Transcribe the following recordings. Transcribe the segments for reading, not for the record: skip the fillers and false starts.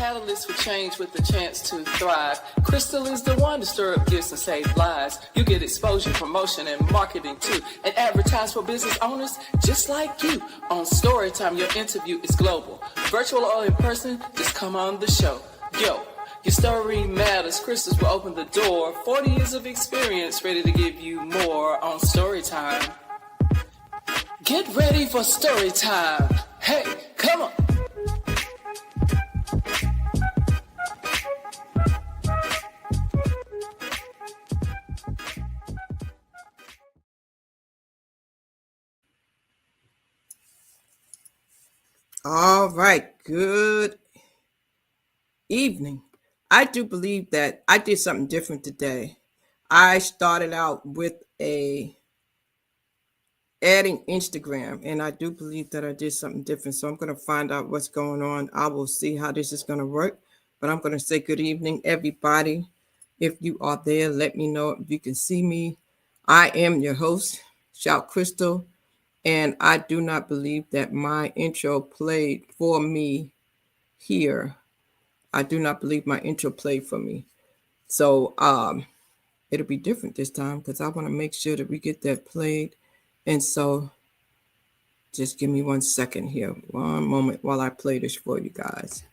catalyst for change with the chance to thrive. Crystal is the one to stir up gifts and save lives. You get exposure, promotion, and marketing too. And advertise for business owners just like you. On Storytime, your interview is global. Virtual or in person, just come on the show. Yo, your story matters. Crystals will open the door. 40 years of experience, ready to give you more on Storytime. Get ready for Storytime. Hey, come on. All right, good evening. I do believe that I did something different today. I started out with adding Instagram, and I do believe that I did something different. So I'm going to find out what's going on. I will see how this is going to work, but I'm going to say good evening, everybody. If you are there, let me know if you can see me. I am your host, Shout Crystal. And I do not believe that my intro played for me here. I do not believe my intro played for me. So it'll be different this time because I want to make sure that we get that played. And so just give me 1 second here. One moment while I play this for you guys.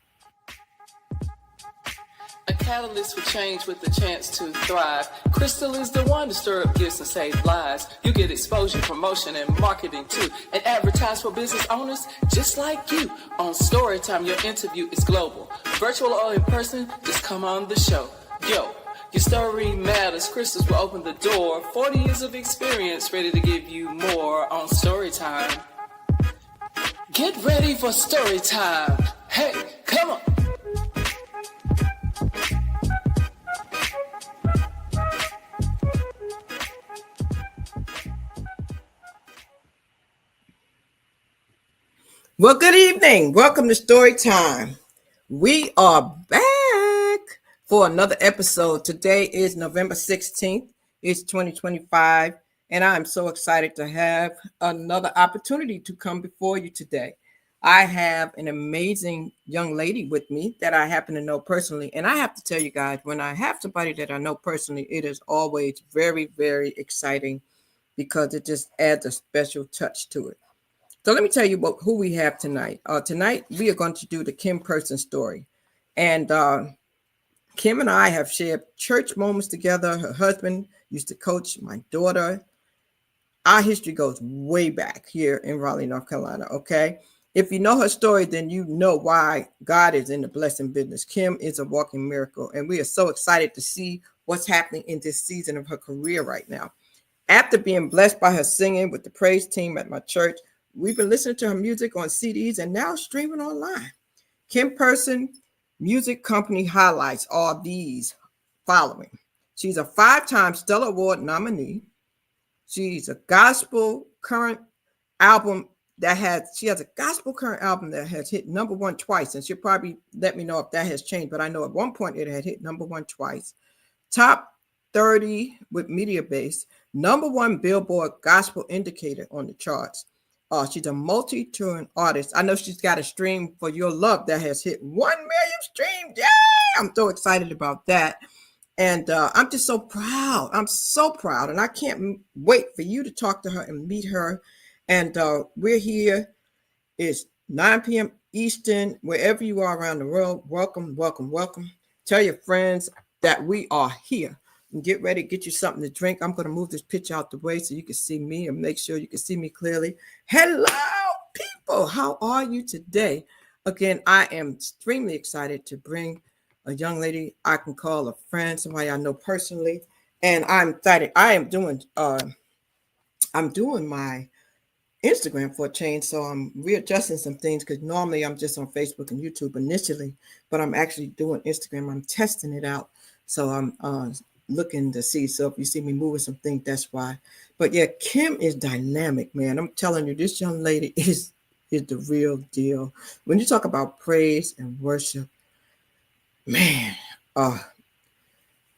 A catalyst for change with the chance to thrive. Crystal is the one to stir up gifts and save lives. You get exposure, promotion, and marketing too. And advertise for business owners just like you. On Storytime, your interview is global. Virtual or in person, just come on the show. Yo, your story matters. Crystals will open the door. 40 years of experience, ready to give you more on Storytime. Get ready for Storytime. Hey, come on. Well, good evening. Welcome to Storytime. We are back for another episode. Today is November 16th. It's 2025, and I'm so excited to have another opportunity to come before you today. I have an amazing young lady with me that I happen to know personally, and I have to tell you guys, when I have somebody that I know personally, it is always very, very exciting because it just adds a special touch to it. So let me tell you who we have tonight. Tonight, we are going to do the Kim Person story. And Kim and I have shared church moments together. Her husband used to coach my daughter. Our history goes way back here in Raleigh, North Carolina, okay? If you know her story, then you know why God is in the blessing business. Kim is a walking miracle, and we are so excited to see what's happening in this season of her career right now. After being blessed by her singing with the praise team at my church, we've been listening to her music on CDs and now streaming online. Kim Person Music Company highlights are these following. She's a 5-time Stellar Award nominee. She's a gospel current album she has a gospel current album that has hit number 1 twice. And she'll probably let me know if that has changed, but I know at one point it had hit number 1 twice. Top 30 with Mediabase, number 1 Billboard gospel indicator on the charts. She's a multi-touring artist. I know she's got a stream for Your Love that has hit 1 million streams. Yay! I'm so excited about that. And I'm just so proud. I'm so proud. And I can't wait for you to talk to her and meet her. And we're here. It's 9 p.m. Eastern. Wherever you are around the world, welcome, welcome, welcome. Tell your friends that we are here. And get ready, get you something to drink. I'm going to move this picture out the way so you can see me and make sure you can see me clearly. Hello, people. How are you today? Again, I am extremely excited to bring a young lady I can call a friend, somebody I know personally. And I'm excited. I am doing my Instagram for a change. So I'm readjusting some things because normally I'm just on Facebook and YouTube initially, but I'm actually doing Instagram. I'm testing it out. So I'm looking to see. So if you see me moving some things, that's why. But yeah, Kim is dynamic, man. I'm telling you, this young lady is the real deal. When you talk about praise and worship, man, I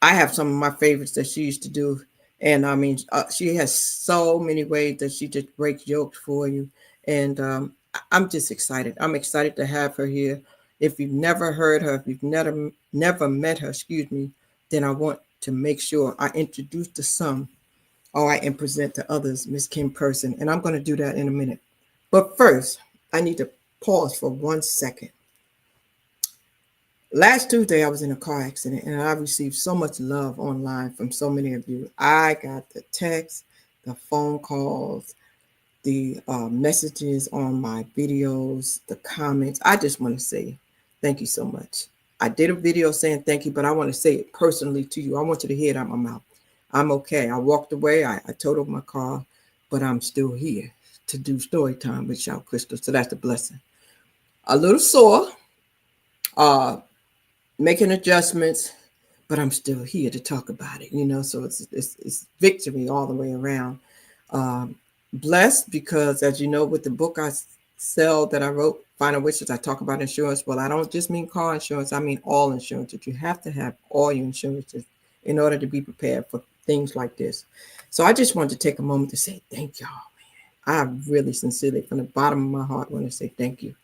have some of my favorites that she used to do. And I mean, she has so many ways that she just breaks yokes for you. And I'm just excited. I'm excited to have her here. If you've never heard her, if you've never met her, then I want to make sure I introduce to some, all right, and present to others, Miss Kim Person. And I'm going to do that in a minute. But first, I need to pause for 1 second. Last Tuesday, I was in a car accident and I received so much love online from so many of you. I got the texts, the phone calls, the messages on my videos, the comments. I just want to say thank you so much. I did a video saying thank you, but I want to say it personally to you. I want you to hear it out my mouth. I'm okay. I walked away. I totaled my car, but I'm still here to do story time with y'all, Crystal. So that's a blessing. A little sore, making adjustments, but I'm still here to talk about it. So it's victory all the way around. Blessed because, as you know, with the book I sell that I wrote, Final Wishes, I talk about insurance. Well, I don't just mean car insurance. I mean all insurance. That you have to have all your insurances in order to be prepared for things like this. So I just wanted to take a moment to say thank y'all, man. I really sincerely, from the bottom of my heart, want to say thank you.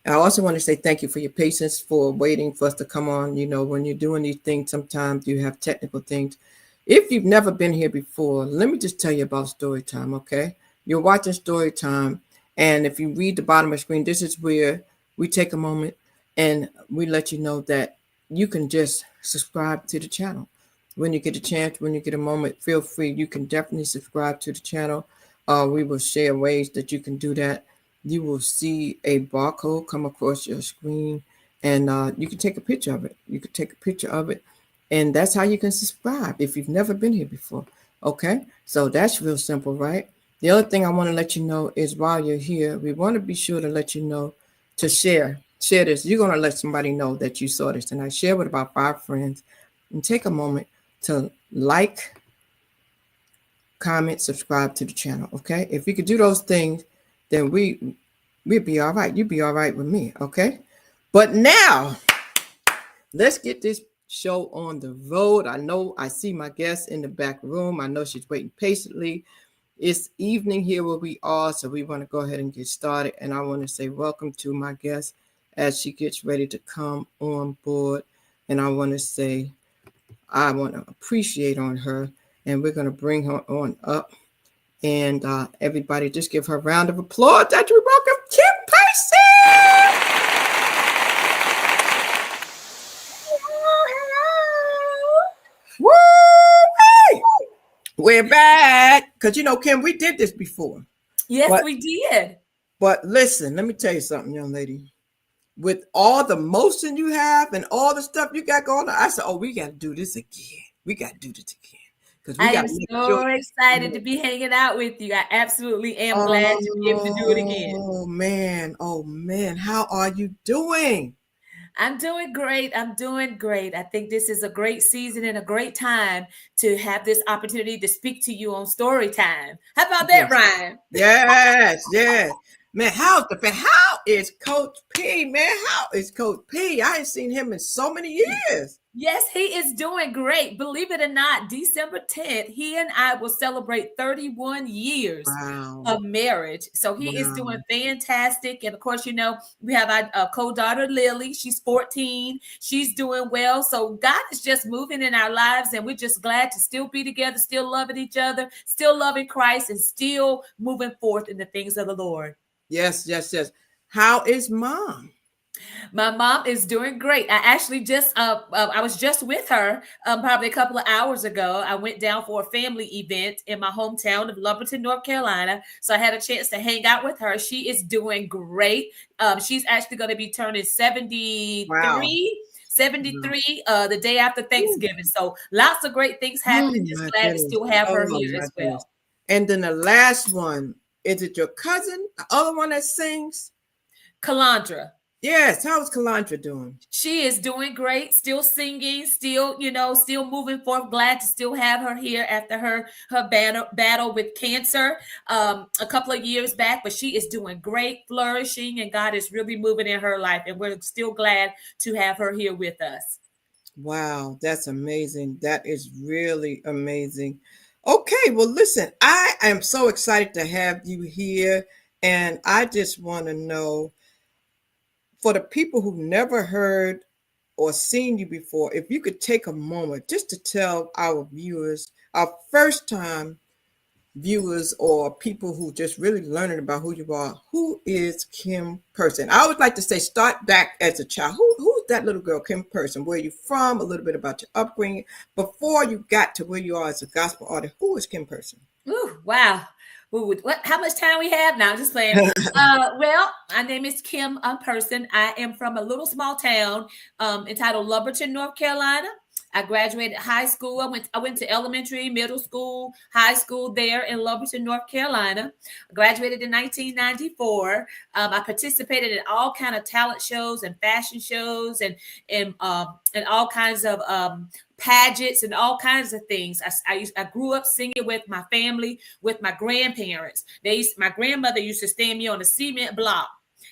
I also want to say thank you for your patience, for waiting for us to come on. When you're doing these things, sometimes you have technical things. If you've never been here before, let me just tell you about story time, okay? You're watching story time, and if you read the bottom of the screen, this is where we take a moment and we let you know that you can just subscribe to the channel. When you get a chance, when you get a moment, feel free. You can definitely subscribe to the channel. We will share ways that you can do that. You will see a barcode come across your screen, and you can take a picture of it. And that's how you can subscribe if you've never been here before. Okay, so that's real simple, right? The other thing I want to let you know is while you're here, we want to be sure to let you know to share this. You're going to let somebody know that you saw this tonight. Share with about 5 friends and take a moment to like, comment, subscribe to the channel. Okay, if you could do those things, then we'd be all right. You'd be all right with me. Okay, but now let's get this show on the road. I know I see my guest in the back room. I know she's waiting patiently. It's evening here where we are, so we want to go ahead and get started. And I want to say welcome to my guest as she gets ready to come on board. And I want to say I want to appreciate on her, and we're going to bring her on up. And everybody just give her a round of applause that we welcome Kim Person. Woo! We're back. Because, Kim, we did this before. Yes, we did. But listen, let me tell you something, young lady. With all the motion you have and all the stuff you got going on, I said, we got to do this again. We got to do this again. I am so excited to be hanging out with you. I absolutely am glad to be able to do it again. Oh, man. How are you doing? I'm doing great. I think this is a great season and a great time to have this opportunity to speak to you on story time. How about that, Ryan? Yes. Man, how is Coach P? Man, how is Coach P? I ain't seen him in so many years. Yes, he is doing great. Believe it or not, December 10th, he and I will celebrate 31 years of marriage. So he is doing fantastic. And of course, we have our co-daughter, Lily. She's 14. She's doing well. So God is just moving in our lives. And we're just glad to still be together, still loving each other, still loving Christ, and still moving forth in the things of the Lord. Yes. How is Mom? My mom is doing great. I actually I was just with her probably a couple of hours ago. I went down for a family event in my hometown of Lumberton, North Carolina. So I had a chance to hang out with her. She is doing great. She's actually going to be turning 73. Wow. 73 the day after Thanksgiving. So lots of great things happening. Just glad to still have her here as well. And then the last one, is it your cousin, the other one that sings? Calandra. Yes, how's Calandra doing? She is doing great, still singing, still moving forth. Glad to still have her here after her battle with cancer a couple of years back. But she is doing great, flourishing, and God is really moving in her life. And we're still glad to have her here with us. Wow, that's amazing. That is really amazing. Okay, well, listen, I am so excited to have you here. And I just want to know, for the people who never heard or seen you before, if you could take a moment just to tell our viewers, our first time viewers or people who just really learning about who you are, who is Kim Person? I always like to say, start back as a child. Who's that little girl, Kim Person? Where are you from? A little bit about your upbringing before you got to where you are as a gospel artist. Who is Kim Person? Ooh, wow. Ooh, how much time we have now? I'm just playing. Well, my name is Kim Person. I am from a little small town entitled Lumberton, North Carolina. I graduated high school. I went to elementary, middle school, high school there in Lumberton, North Carolina. I graduated in 1994. I participated in all kind of talent shows and fashion shows and all kinds of pageants and all kinds of things. I grew up singing with my family, with my grandparents. My grandmother used to stand me on a cement block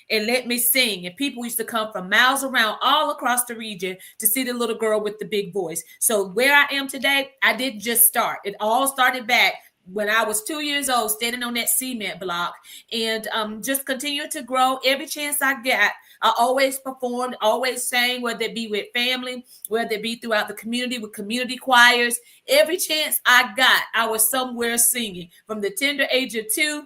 and let me sing. And people used to come from miles around all across the region to see the little girl with the big voice. So where I am today, I didn't just start. It all started back when I was 2 years old, standing on that cement block, and just continue to grow. Every chance I got, I always performed, always sang, whether it be with family, whether it be throughout the community with community choirs. Every chance I got, I was somewhere singing from the tender age of 2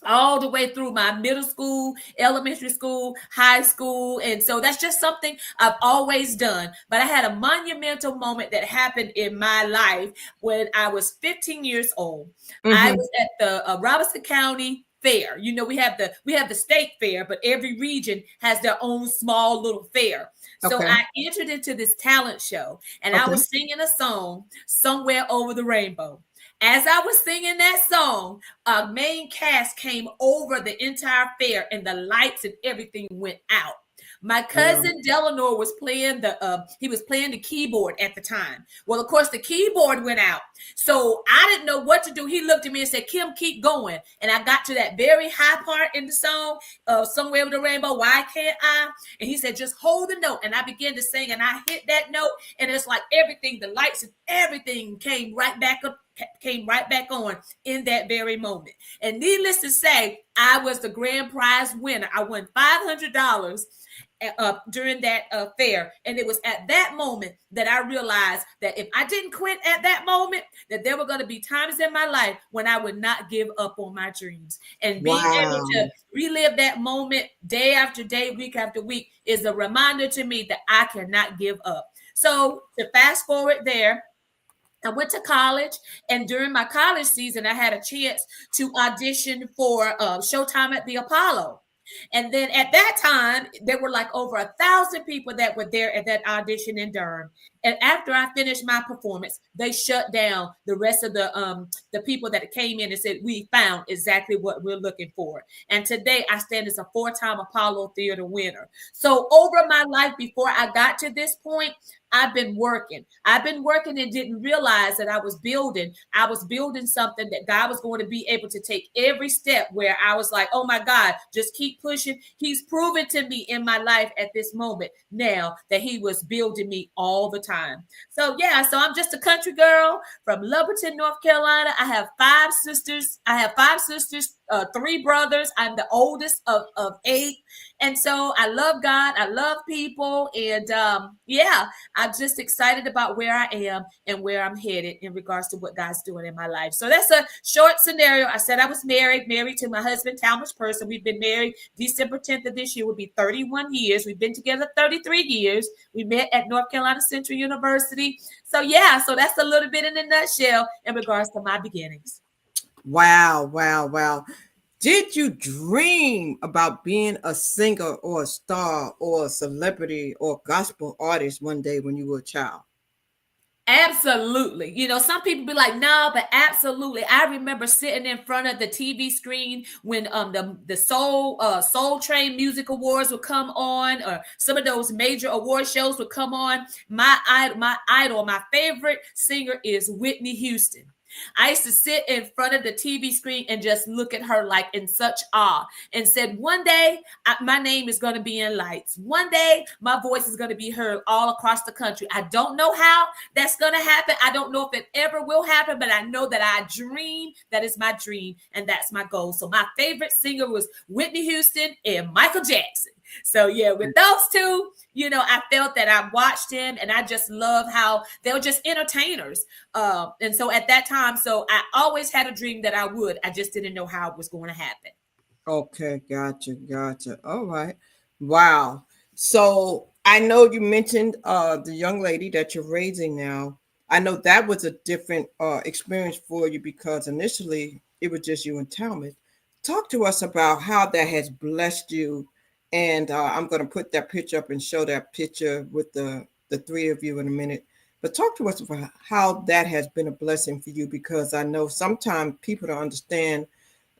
all the way through my middle school, elementary school, high school. And so that's just something I've always done. But I had a monumental moment that happened in my life when I was 15 years old. I was at the Robinson County Fair. You know, we have the state fair, but every region has their own small little fair. So I entered into this talent show, and I was singing a song, Somewhere Over the Rainbow. As I was singing that song, a main cast came over the entire fair, and the lights and everything went out. My cousin Delanor was playing the keyboard at the time. Well, of course, the keyboard went out. So I didn't know what to do. He looked at me and said, Kim, keep going. And I got to that very high part in the song, Somewhere Over the Rainbow, Why Can't I? And he said, just hold the note. And I began to sing, and I hit that note, and it's like everything, the lights and everything came right back on in that very moment. And needless to say, I was the grand prize winner. I won $500 during that fair. And it was at that moment that I realized that if I didn't quit at that moment, that there were going to be times in my life when I would not give up on my dreams. And being able to relive that moment day after day, week after week, is a reminder to me that I cannot give up. So to fast forward there, I went to college, and during my college season, I had a chance to audition for Showtime at the Apollo. And then at that time, there were like over 1,000 people that were there at that audition in Durham. And after I finished my performance, they shut down the rest of the people that came in and said, we found exactly what we're looking for. And today I stand as a 4-time Apollo Theater winner. So over my life before I got to this point, I've been working and didn't realize that I was building something that God was going to be able to take every step, where I was like, oh my God, just keep pushing. He's proven to me in my life at this moment now that he was building me all the time. So yeah, so I'm just a country girl from Lumberton, North Carolina. I have 5 sisters. 3 brothers. I'm the oldest of 8. And so I love God. I love people. And I'm just excited about where I am and where I'm headed in regards to what God's doing in my life. So that's a short scenario. I said I was married to my husband, Talmadge Person. We've been married. December 10th of this year will be 31 years. We've been together 33 years. We met at North Carolina Central University. So so that's a little bit in a nutshell in regards to my beginnings. Wow. Did you dream about being a singer or a star or a celebrity or gospel artist one day when you were a child? Absolutely. You know, some people be like, no, but absolutely. I remember sitting in front of the TV screen when the Soul Train Music Awards would come on, or some of those major award shows would come on. My idol, my favorite singer is Whitney Houston. I used to sit in front of the TV screen and just look at her like in such awe, and said, one day my name is going to be in lights. One day my voice is going to be heard all across the country. I don't know how that's going to happen. I don't know if it ever will happen, but I know that I dream. That is my dream, and that's my goal. So my favorite singer was Whitney Houston and Michael Jackson. So yeah, with those two, I felt that I watched him, and I just love how they were just entertainers. And so at that time, so I always had a dream that I just didn't know how it was going to happen. Okay, gotcha. All right. Wow. So I know you mentioned the young lady that you're raising now. I know that was a different experience for you because initially it was just you and Talmud. Talk to us about how that has blessed you. And I'm going to put that picture up and show that picture with the three of you in a minute. But talk to us about how that has been a blessing for you because I know sometimes people don't understand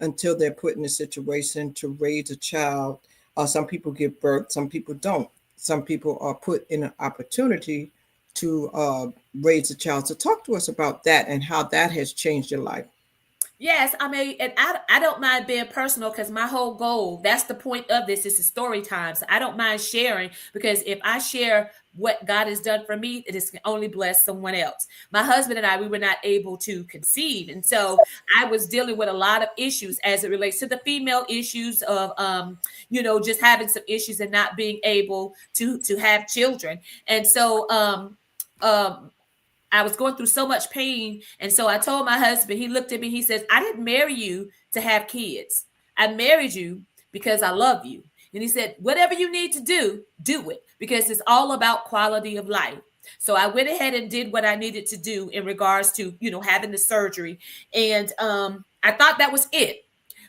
until they're put in a situation to raise a child. Some people give birth, some people don't. Some people are put in an opportunity to raise a child. So talk to us about that and how that has changed your life. Yes, I mean, and I don't mind being personal because my whole goal, that's the point of this, is the story time. So I don't mind sharing because if I share what God has done for me, it is only bless someone else. My husband and I, we were not able to conceive. And so I was dealing with a lot of issues as it relates to the female issues of, just having some issues and not being able to have children. And so, I was going through so much pain. And so I told my husband, he looked at me, he says, I didn't marry you to have kids. I married you because I love you. And he said, whatever you need to do it because it's all about quality of life. So I went ahead and did what I needed to do in regards to, having the surgery. And I thought that was it.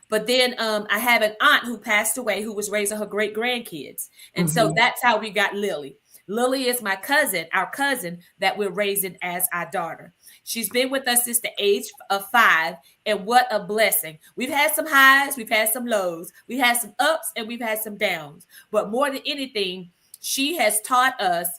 But then I have an aunt who passed away who was raising her great grandkids. And so that's how we got Lily. Lily is my cousin, our cousin that we're raising as our daughter. She's been with us since the age of 5, and what a blessing. We've had some highs, we've had some lows, we've had some ups, and we've had some downs. But more than anything, she has taught us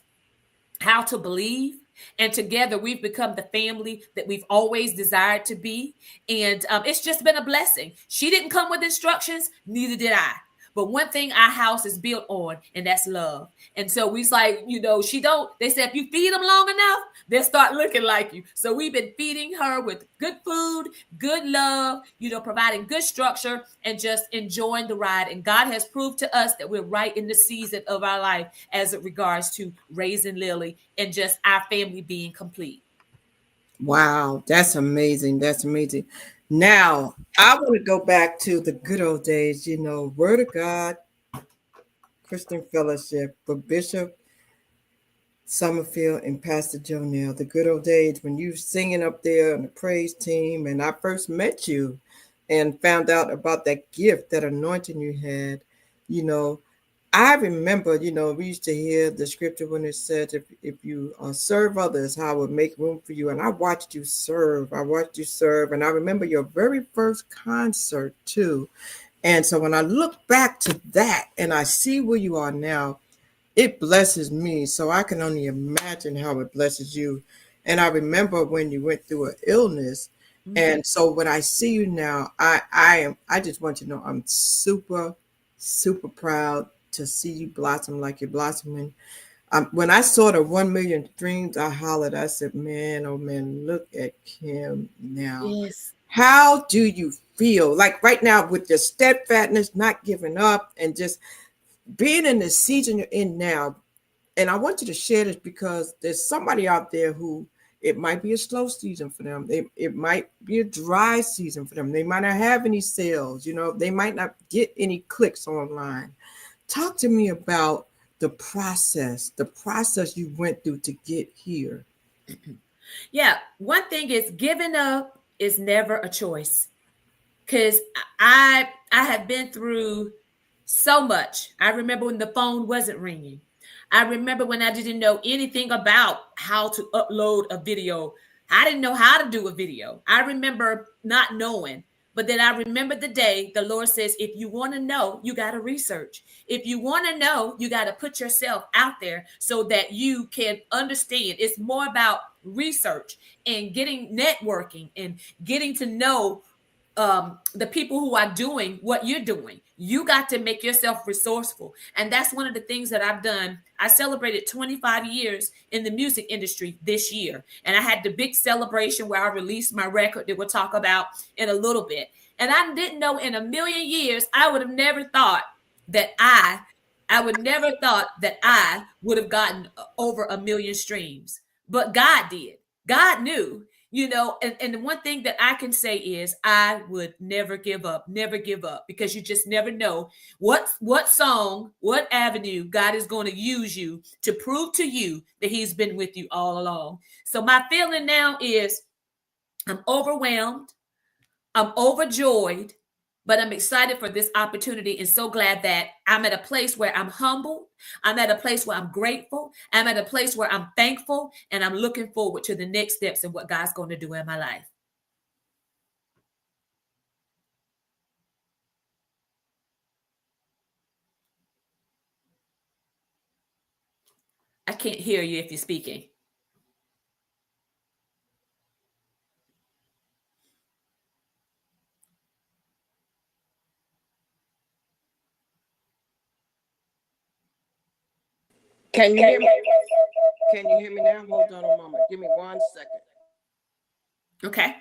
how to believe, and together we've become the family that we've always desired to be. And it's just been a blessing. She didn't come with instructions, neither did I. But one thing our house is built on, and that's love. And so we was like, they said, if you feed them long enough, they'll start looking like you. So we've been feeding her with good food, good love, providing good structure and just enjoying the ride. And God has proved to us that we're right in the season of our life as it regards to raising Lily and just our family being complete. Wow, that's amazing. That's amazing. Now, I want to go back to the good old days, Word of God, Christian Fellowship for Bishop Summerfield and Pastor Jonell, the good old days when you singing up there on the praise team. And I first met you and found out about that gift, that anointing you had. I remember, we used to hear the scripture when it said, if you serve others, how I would make room for you. And I watched you serve. And I remember your very first concert too. And so when I look back to that and I see where you are now, it blesses me. So I can only imagine how it blesses you. And I remember when you went through an illness. Mm-hmm. And so when I see you now, I just want you to know I'm super, super proud to see you blossom like you're blossoming. When I saw the 1 million streams, I hollered. I said, man, oh man, look at Kim now. Yes. How do you feel? Like right now with your steadfastness, not giving up, and just being in the season you're in now. And I want you to share this because there's somebody out there who it might be a slow season for them. It might be a dry season for them. They might not have any sales. They might not get any clicks online. Talk to me about the process you went through to get here. Yeah. One thing is giving up is never a choice. Because I have been through so much. I remember when the phone wasn't ringing. I remember when I didn't know anything about how to upload a video. I didn't know how to do a video. I remember not knowing. But then I remember the day the Lord says, if you want to know, you got to research. If you want to know, you got to put yourself out there so that you can understand. It's more about research and getting networking and getting to know the people who are doing what you're doing. You got to make yourself resourceful. And that's one of the things that I've done. I celebrated 25 years in the music industry this year. And I had the big celebration where I released my record that we'll talk about in a little bit. And I didn't know in a million years, I would have never thought that I I would never thought that I would have gotten over 1 million streams, but God did. God knew, and the one thing that I can say is I would never give up, because you just never know what song, what avenue God is going to use you to prove to you that he's been with you all along. So my feeling now is I'm overwhelmed, I'm overjoyed, but I'm excited for this opportunity and so glad that I'm at a place where I'm humble. I'm at a place where I'm grateful. I'm at a place where I'm thankful, and I'm looking forward to the next steps and what God's going to do in my life. I can't hear you if you're speaking. Can you hear me? Can you hear me now? Hold on a moment. Give me 1 second. Okay.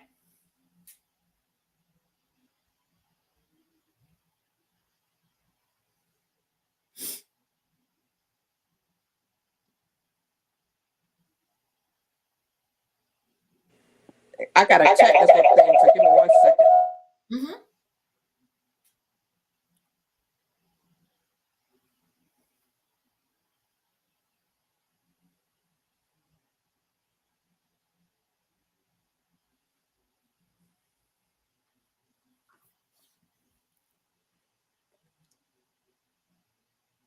I got to check this thing, so give me 1 second. Mm-hmm.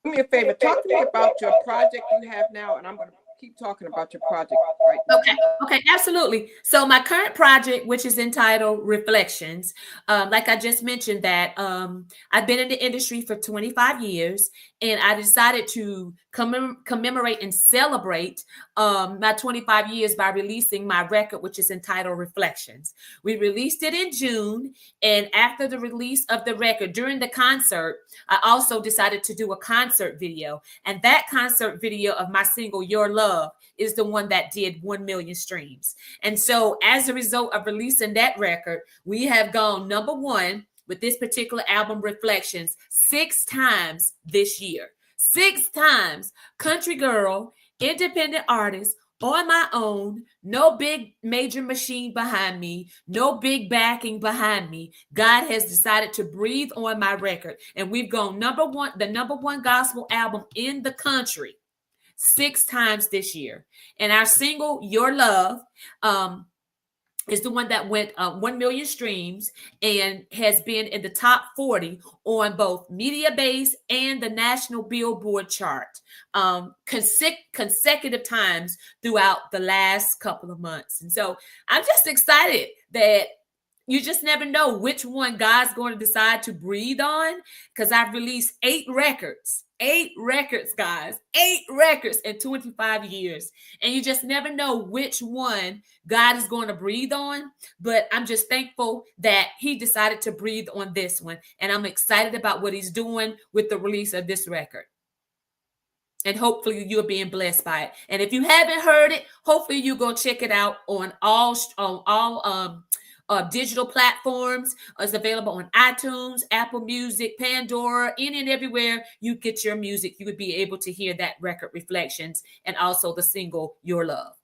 Do me a favor. Talk to me about your project you have now, and I'm going to keep talking about your project right now. Okay, absolutely. So my current project, which is entitled Reflections, like I just mentioned, that I've been in the industry for 25 years, and I decided to commemorate and celebrate my 25 years by releasing my record, which is entitled Reflections. We released it in June, and after the release of the record, during the concert, I also decided to do a concert video, and that concert video of my single Your Love is the one that did 1 million streams. And so as a result of releasing that record, we have gone number one with this particular album, Reflections, 6 times this year. 6 times. Country girl, independent artist, on my own, no big major machine behind me, no big backing behind me. God has decided to breathe on my record, and we've gone the number one gospel album in the country 6 times this year. And our single, Your Love, is the one that went 1 million streams and has been in the top 40 on both Mediabase and the national Billboard chart consecutive times throughout the last couple of months. And so I'm just excited that you just never know which one God's going to decide to breathe on, because I've released 8 records, guys, 8 records in 25 years. And you just never know which one God is going to breathe on. But I'm just thankful that he decided to breathe on this one. And I'm excited about what he's doing with the release of this record. And hopefully you're being blessed by it. And if you haven't heard it, hopefully you go check it out on all digital platforms. It's available on iTunes, Apple Music, Pandora, any and everywhere you get your music. You would be able to hear that record, Reflections, and also the single Your Love.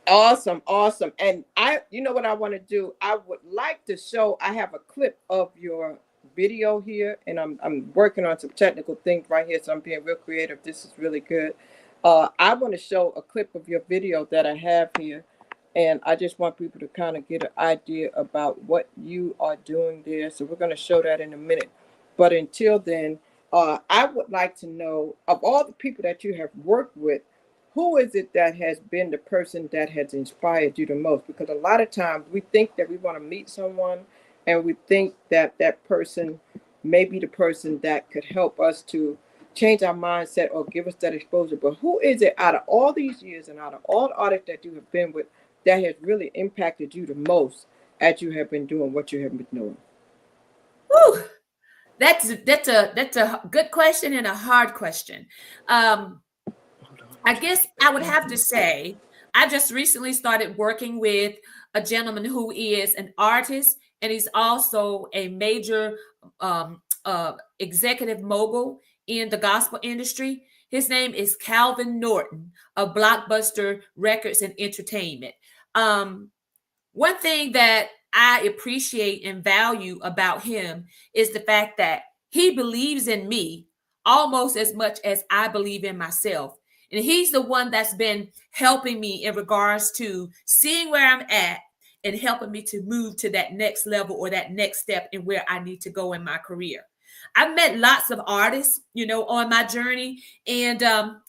Awesome. And you know what I want to do? I would like to show, I have a clip of your video here, and I'm working on some technical things right here, so I'm being real creative. This is really good. I want to show a clip of your video that I have here, and I just want people to kind of get an idea about what you are doing there. So we're going to show that in a minute. But until then, I would like to know, of all the people that you have worked with, who is it that has been the person that has inspired you the most? Because a lot of times we think that we want to meet someone, and we think that that person may be the person that could help us to change our mindset or give us that exposure. But who is it out of all these years and out of all the artists that you have been with that has really impacted you the most as you have been doing what you have been doing? Whew. That's a good question and a hard question. I guess I would have to say, I just recently started working with a gentleman who is an artist, and he's also a major executive mogul in the gospel industry. His name is Calvin Norton of Blockbuster Records and Entertainment. Um, One thing that I appreciate and value about him is the fact that he believes in me almost as much as I believe in myself. And he's the one that's been helping me in regards to seeing where I'm at and helping me to move to that next level or that next step in where I need to go in my career. I've met lots of artists, on my journey, and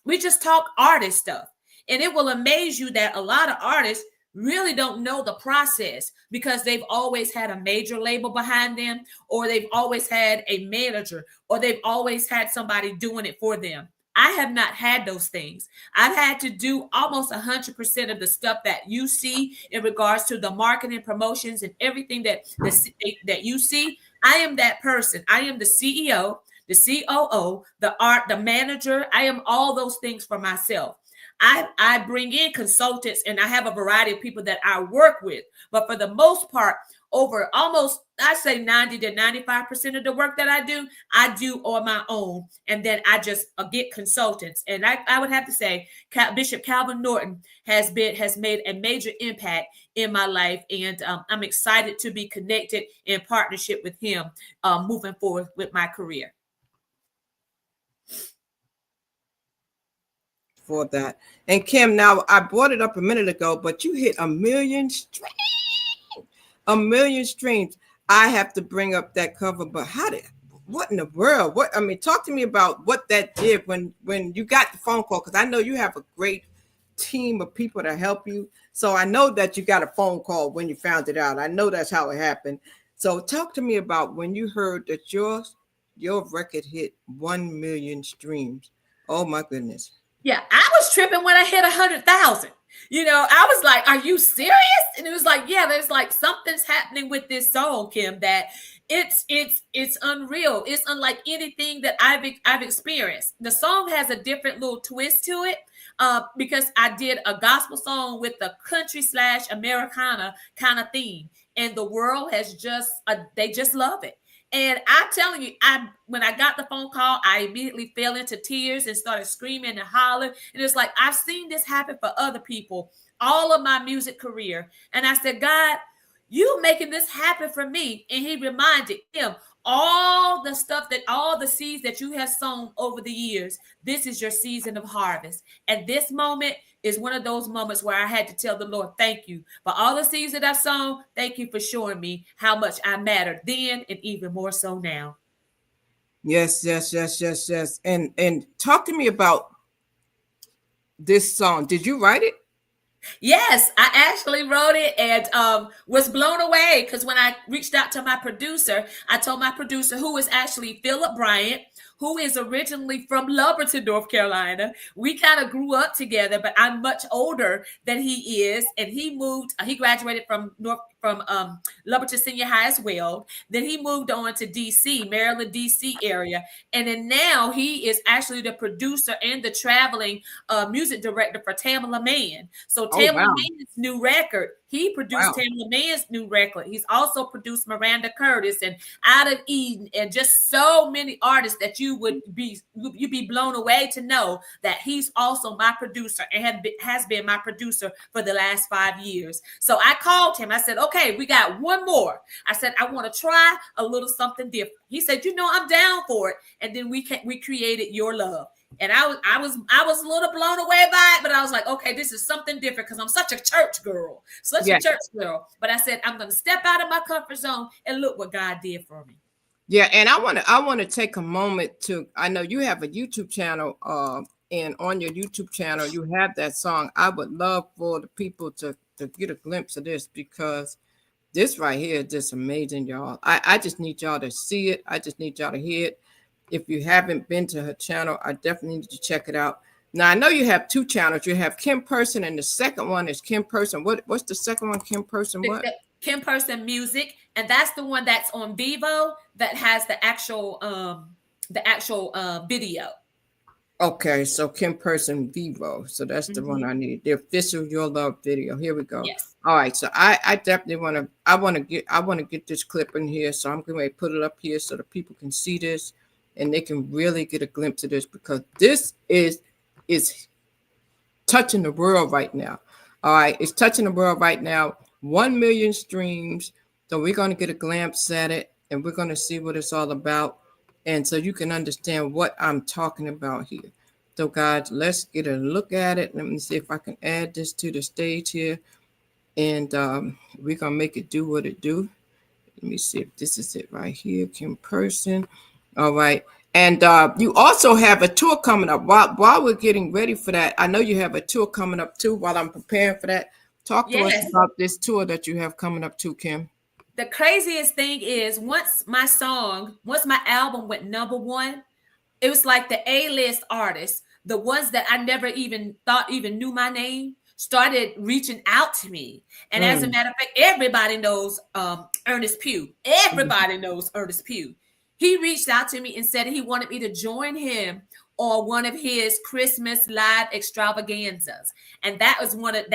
we just talk artist stuff. And it will amaze you that a lot of artists really don't know the process because they've always had a major label behind them, or they've always had a manager, or they've always had somebody doing it for them. I have not had those things. I've had to do almost 100% of the stuff that you see in regards to the marketing, promotions, and everything that you see. I am that person. I am the CEO, the COO, the manager. I am all those things for myself. I bring in consultants, and I have a variety of people that I work with. But for the most part, over almost, I say 90 to 95% of the work that I do on my own. And then I just get consultants. And I would have to say Bishop Calvin Norton has made a major impact in my life. And I'm excited to be connected in partnership with him moving forward with my career. For that. And Kim, now I brought it up a minute ago, but you hit 1 million streams. 1 million streams. I have to bring up that cover, but what in the world? Talk to me about what that did when you got the phone call, because I know you have a great team of people to help you. So I know that you got a phone call when you found it out. I know that's how it happened. So talk to me about when you heard that your record hit 1 million streams. Oh my goodness. Yeah, I was tripping when I hit 100,000. I was like, "Are you serious?" And it was like, "Yeah, there's like something's happening with this song, Kim. That it's unreal. It's unlike anything that I've experienced. The song has a different little twist to it, because I did a gospel song with a country / Americana kind of theme, and the world has they just love it." And I'm telling you, when I got the phone call, I immediately fell into tears and started screaming and hollering. And it's like, I've seen this happen for other people all of my music career. And I said, "God, you making this happen for me." And he reminded him, all the seeds that you have sown over the years, this is your season of harvest. And this moment is one of those moments where I had to tell the Lord, "Thank you for all the seeds that I've sown. Thank you for showing me how much I mattered then, and even more so now." Yes. And talk to me about this song. Did you write it? Yes, I actually wrote it and was blown away because when I reached out to my producer, I told my producer, who is actually Philip Bryant, who is originally from Lumberton, North Carolina. We kind of grew up together, but I'm much older than he is. And he graduated from Lumberton Senior High as well. Then he moved on to DC, Maryland, DC area. And then now he is actually the producer and the traveling music director for Tamala Man. So Tamala Man's new record, he produced Tamala Man's new record. He's also produced Miranda Curtis and Out of Eden and just so many artists that you'd be blown away to know that he's also my producer and has been my producer for the last 5 years. So I called him. I said, "Okay, we got one more." I said, "I want to try a little something different." He said, "I'm down for it." And then we created Your Love. And I was a little blown away by it, but I was like, okay, this is something different because I'm such a church girl. But I said, I'm going to step out of my comfort zone and look what God did for me. Yeah, and I want to take a moment to, I know you have a YouTube channel, and on your YouTube channel, you have that song. I would love for the people to get a glimpse of this, because this right here is just amazing, y'all. I just need y'all to see it. I just need y'all to hear it. If you haven't been to her channel, I definitely need you to check it out. Now, I know you have two channels. You have Kim Person, and the second one is Kim Person. What's the second one? Kim Person what? Kim Person Music, and that's the one that's on Vivo that has the actual video. Okay, so Kim Person Vivo. So that's the one I need. The official Your Love video. Here we go. Yes. All right. So I definitely want to get this clip in here. So I'm going to put it up here so the people can see this and they can really get a glimpse of this, because this is touching the world right now. All right. It's touching the world right now. 1 million streams. So we're going to get a glimpse at it and we're going to see what it's all about. And so you can understand what I'm talking about here. So guys, let's get a look at it. Let me see if I can add this to the stage here. And we're going to make it do what it do. Let me see if this is it right here. Kim Person. All right. And you also have a tour coming up. While we're getting ready for that, I know you have a tour coming up too. While I'm preparing for that, talk to us about this tour that you have coming up too, Kim. The craziest thing is once my album went #1, it was like the A-list artists, the ones that I never even thought even knew my name, started reaching out to me. And as a matter of fact, everybody knows Ernest Pugh. Everybody knows Ernest Pugh. He reached out to me and said he wanted me to join him on one of his Christmas live extravaganzas. And that's one of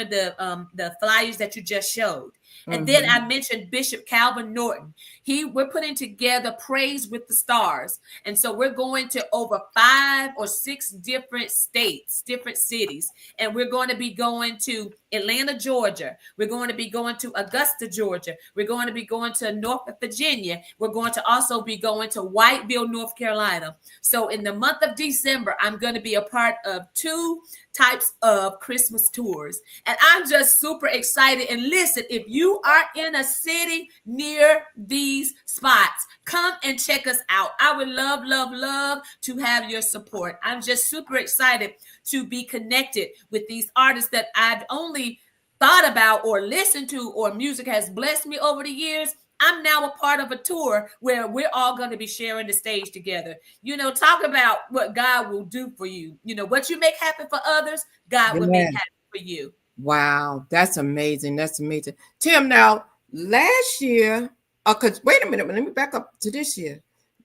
the flyers that you just showed. And then I mentioned Bishop Calvin Norton. We're putting together Praise with the Stars. And so we're going to over 5 or 6 different states, different cities. And we're going to be going to Atlanta, Georgia. We're going to be going to Augusta, Georgia. We're going to be going to Norfolk, Virginia. We're going to also be going to Whiteville, North Carolina. So in the month of December, I'm going to be a part of 2 types of Christmas tours. And I'm just super excited. And listen, if you are in a city near these spots, come and check us out. I would love, love, love to have your support. I'm just super excited to be connected with these artists that I've only thought about or listened to, or music has blessed me over the years. I'm now a part of a tour where we're all going to be sharing the stage together. You know, talk about what God will do for you. You know, what you make happen for others, God will make happen for you. Wow, that's amazing. That's amazing. Tim, now, last year, because wait a minute, let me back up to this year.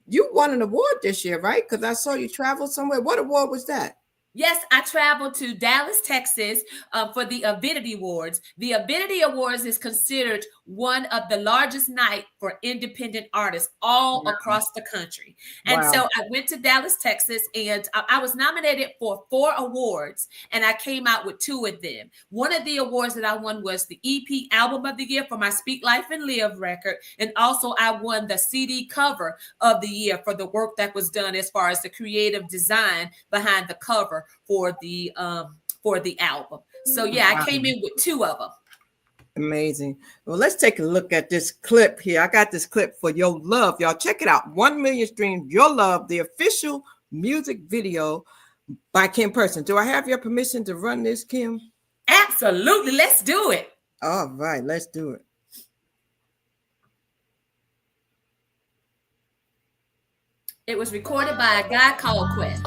You won an award this year, right? Because I saw you travel somewhere. What award was that? Yes, I traveled to Dallas, Texas for the Avidity Awards. The Avidity Awards is considered one of the largest night for independent artists all across the country. And so I went to Dallas, Texas, and I was nominated for 4 awards, and I came out with 2 of them. One of the awards that I won was the EP Album of the Year for my Speak Life and Live record, and also I won the CD Cover of the Year for the work that was done as far as the creative design behind the cover for the album. So yeah, I came in with 2 of them. Amazing. Well, let's take a look at this clip here. I got this clip for Your Love. Y'all check it out. 1 million streams, Your Love, the official music video by Kim Person. Do I have your permission to run this, Kim? Absolutely. Let's do it. All right, let's do it. It was recorded by a guy called Quest.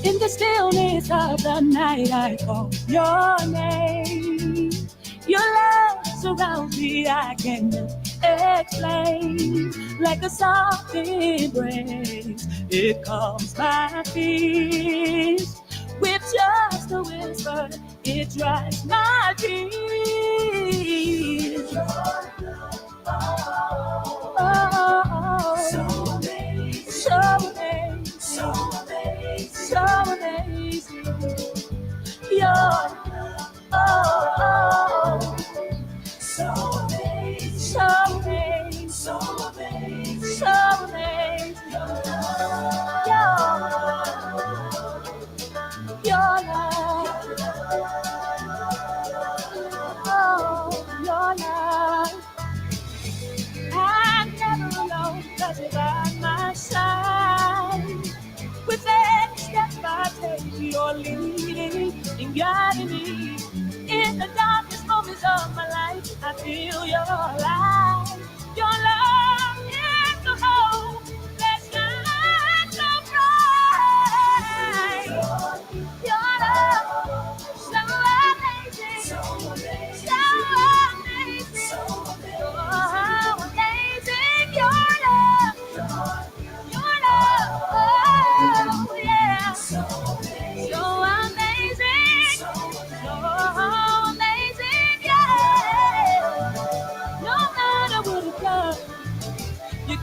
In the stillness of the night, I call your name. Your love surrounds me, I cannot explain. Like a soft embrace, it calms my fears. With just a whisper, it dries my tears. So amazing, so amazing, so amazing, so amazing. You're so amazing, so amazing, so amazing, so amazing. Your love, oh, your love. I'm never alone, 'cause you're by my side. With every step I take, you're leading and guiding me. In the darkest moments of my life, I feel your light. Your love is the hope that shines so bright. Your love, so amazing, so amazing, so amazing.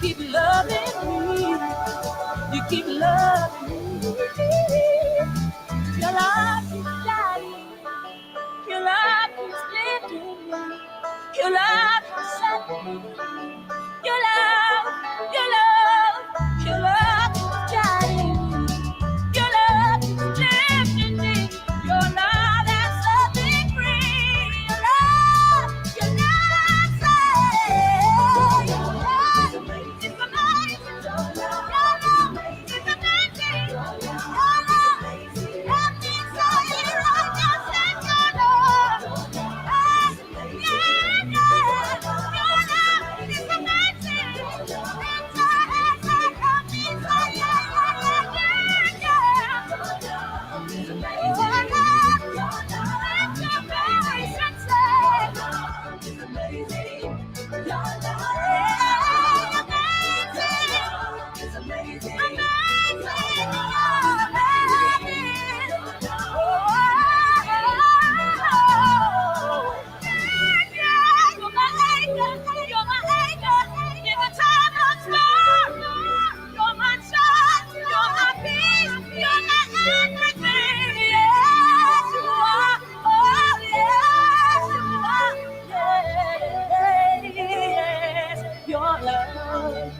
keep loving me. You keep loving me. Your love keeps shining. Your love keeps lifting me. Your love keeps setting me. Your love, your love, your love keeps shining. Your love keeps lifting me. Your love has set me free. Your love says, your love is amazing. Your love is amazing. Your love, help me say it right now. Say your love.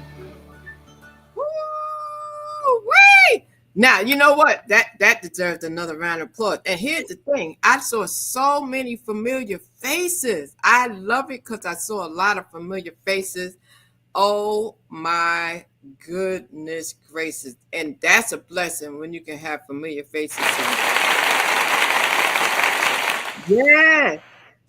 Woo-wee! Now, you know what? That deserves another round of applause. And here's the thing. I saw so many familiar faces. I love it because I saw a lot of familiar faces. Oh my goodness gracious. And that's a blessing when you can have familiar faces. Yeah.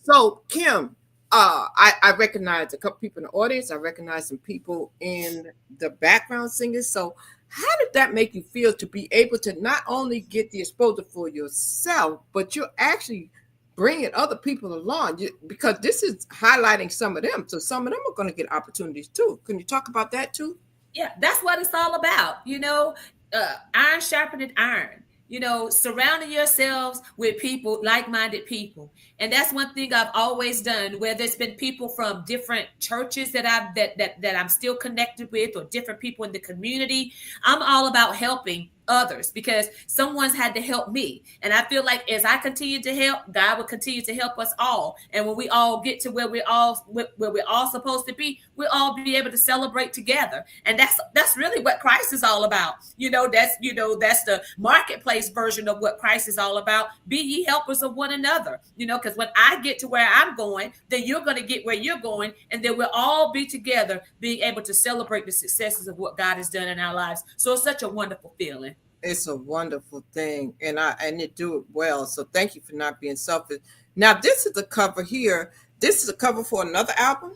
So, Kim, I recognize a couple people in the audience. I recognize some people in the background singers. So, how did that make you feel to be able to not only get the exposure for yourself, but you're actually bringing other people along? Because this is highlighting some of them. So, some of them are going to get opportunities too. Can you talk about that too? Yeah, that's what it's all about. Iron sharpening iron. Surrounding yourselves with people, like-minded people. And that's one thing I've always done, where there's been people from different churches that I'm still connected with, or different people in the community. I'm all about helping others because someone's had to help me. And I feel like as I continue to help, God will continue to help us all. And when we all get to where we're all supposed to be, we'll all be able to celebrate together. And that's really what Christ is all about. That's the marketplace version of what Christ is all about. Be ye helpers of one another, because when I get to where I'm going, then you're going to get where you're going. And then we'll all be together being able to celebrate the successes of what God has done in our lives. So it's such a wonderful feeling. It's a wonderful thing, and you do it well. So thank you for not being selfish. Now, this is the cover here. This is a cover for another album?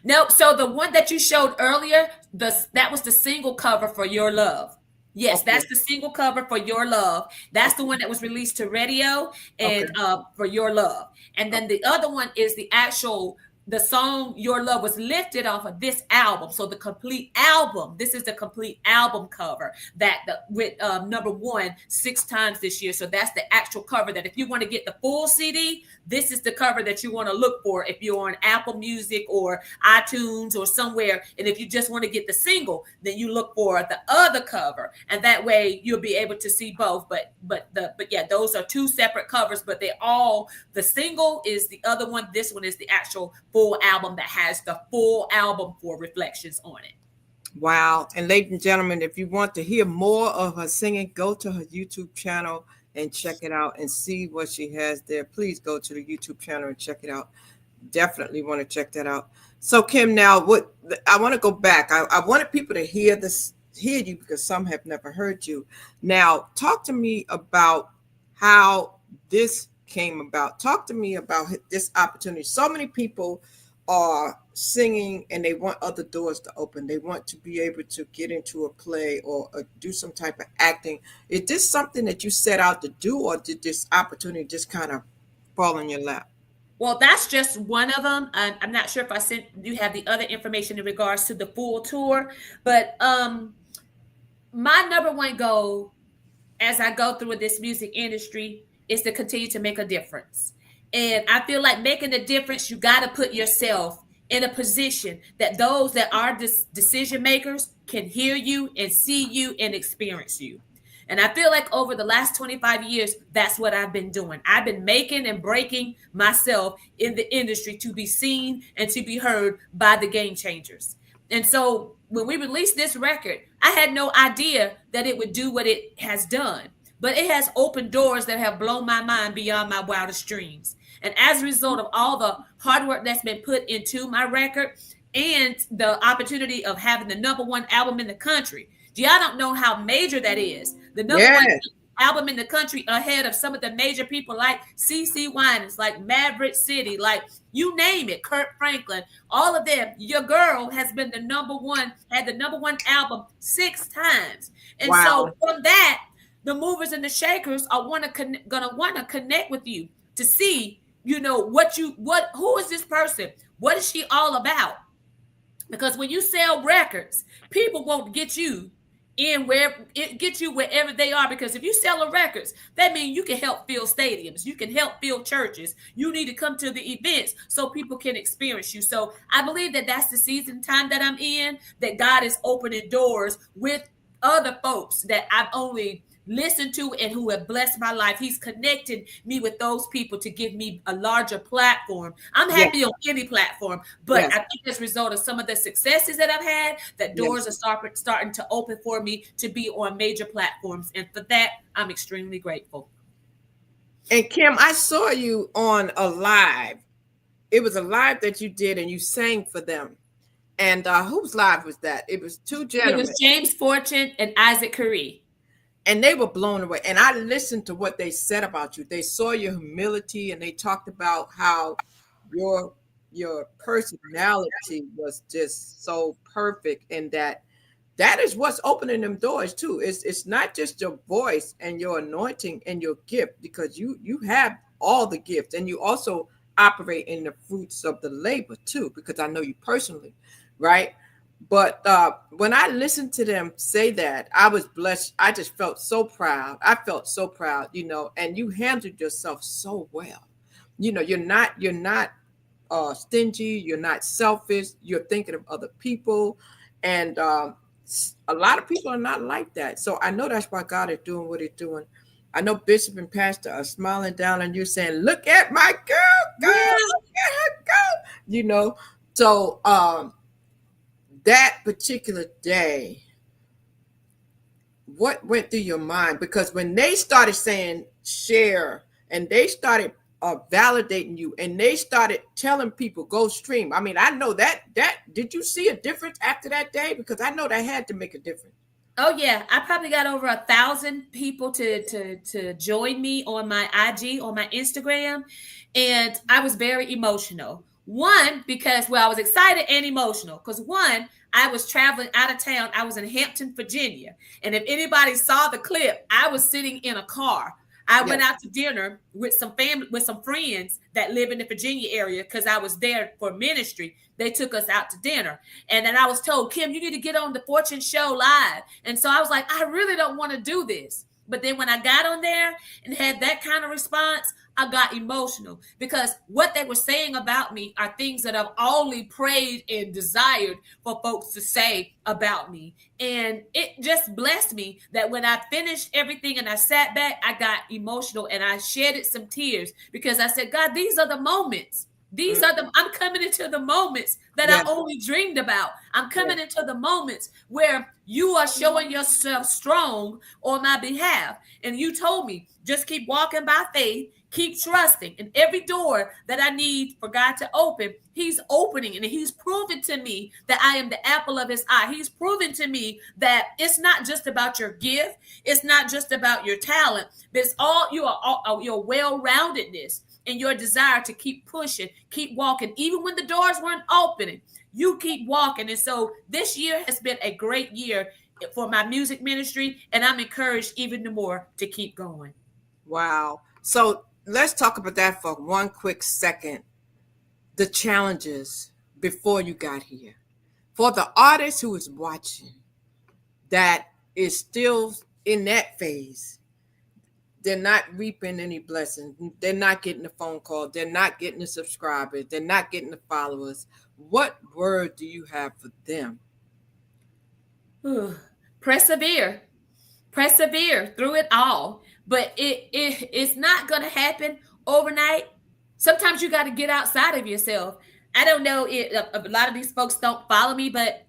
No, so the one that you showed earlier, that was the single cover for Your Love. Yes, okay. That's the single cover for Your Love. That's the one that was released to radio and for Your Love. And then the other one is the song Your Love was lifted off of this album. So the complete album, this is the complete album cover with number 1 6 times this year. So that's the actual cover that if you want to get the full CD, this is the cover that you want to look for if you're on Apple Music or iTunes or somewhere. And if you just want to get the single, then you look for the other cover. And that way you'll be able to see both. But yeah, those are 2 separate covers, but the single is the other one. This one is the actual full album that has the full album for Reflections on it. Wow. And ladies and gentlemen, if you want to hear more of her singing, go to her YouTube channel and check it out and see what she has there. Please go to the YouTube channel and check it out. Definitely want to check that out. So Kim, now I want to go back. I wanted people to hear you because some have never heard you. Now, talk to me about how this came about. Talk to me about this opportunity. So many people are singing and they want other doors to open. They want to be able to get into a play or do some type of acting. Is this something that you set out to do, or did this opportunity just kind of fall in your lap? Well, that's just one of them. I'm not sure if I sent you have the other information in regards to the full tour, but my number one goal as I go through this music industry is to continue to make a difference. And I feel like making a difference, you got to put yourself in a position that those that are decision makers can hear you and see you and experience you. And I feel like over the last 25 years, that's what I've been doing. I've been making and breaking myself in the industry to be seen and to be heard by the game changers. And so when we released this record, I had no idea that it would do what it has done. But it has opened doors that have blown my mind beyond my wildest dreams. And as a result of all the hard work that's been put into my record and the opportunity of having the #1 album in the country, y'all don't know how major that is. The #1 album in the country ahead of some of the major people like CeCe Winans, like Maverick City, like you name it, Kurt Franklin, all of them. Your girl has been the #1, had the #1 album 6 times. And so from that, the movers and the shakers are gonna want to connect with you to see, you know, who is this person? What is she all about? Because when you sell records, people won't get you wherever they are. Because if you sell records, that means you can help fill stadiums, you can help fill churches. You need to come to the events so people can experience you. So I believe that that's the season time that I'm in, that God is opening doors with other folks that I've only listened to and who have blessed my life. He's connected me with those people to give me a larger platform. I'm happy on any platform, but I think as a result of some of the successes that I've had, that doors are starting to open for me to be on major platforms. And for that, I'm extremely grateful. And Kim, I saw you on a live. It was a live that you did and you sang for them. And whose live was that? It was 2 gentlemen. It was James Fortune and Isaac Curry. And they were blown away. And I listened to what they said about you. They saw your humility and they talked about how your personality was just so perfect, and that is what's opening them doors too. It's not just your voice and your anointing and your gift, because you have all the gifts, and you also operate in the fruits of the labor too, because I know you personally, right? But when I listened to them say that, I was blessed. I just felt so proud. I felt so proud, you know, and you handled yourself so well. You know, you're not stingy. You're not selfish. You're thinking of other people. And a lot of people are not like that. So I know that's why God is doing what he's doing. I know Bishop and Pastor are smiling down on you saying, look at my girl, look at her go. You know, so that particular day, what went through your mind? Because when they started saying share and they started validating you and they started telling people go stream. I mean, I know that did you see a difference after that day? Because I know that had to make a difference. Oh yeah, I probably got over 1,000 people to join me on my IG, on my Instagram, and I was very emotional. One, because I was excited and emotional. Because one, I was traveling out of town. I was in Hampton, Virginia, and if anybody saw the clip, I was sitting in a car. I went out to dinner with some family, with some friends that live in the Virginia area, because I was there for ministry. They took us out to dinner. And then I was told, Kim, you need to get on the Fortune Show live. And so I was like, I really don't want to do this. But then when I got on there and had that kind of response, I got emotional, because what they were saying about me are things that I've only prayed and desired for folks to say about me. And it just blessed me that when I finished everything and I sat back, I got emotional and I shedded some tears, because I said, God, these are the moments. I'm coming into the moments that I only dreamed about. I'm coming into the moments where you are showing yourself strong on my behalf. And you told me, just keep walking by faith, keep trusting. And every door that I need for God to open, he's opening. And he's proven to me that I am the apple of his eye. He's proven to me that it's not just about your gift. It's not just about your talent. But it's your well-roundedness and your desire to keep pushing, keep walking. Even when the doors weren't opening, you keep walking. And so this year has been a great year for my music ministry, and I'm encouraged even more to keep going. Wow. So let's talk about that for one quick second. The challenges before you got here. For the artist who is watching that is still in that phase, they're not reaping any blessings. They're not getting a phone call. They're not getting the subscribers. They're not getting the followers. what word do you have for them? Persevere. Persevere through it all. But it's not going to happen overnight. Sometimes you got to get outside of yourself. I don't know if a lot of these folks don't follow me, but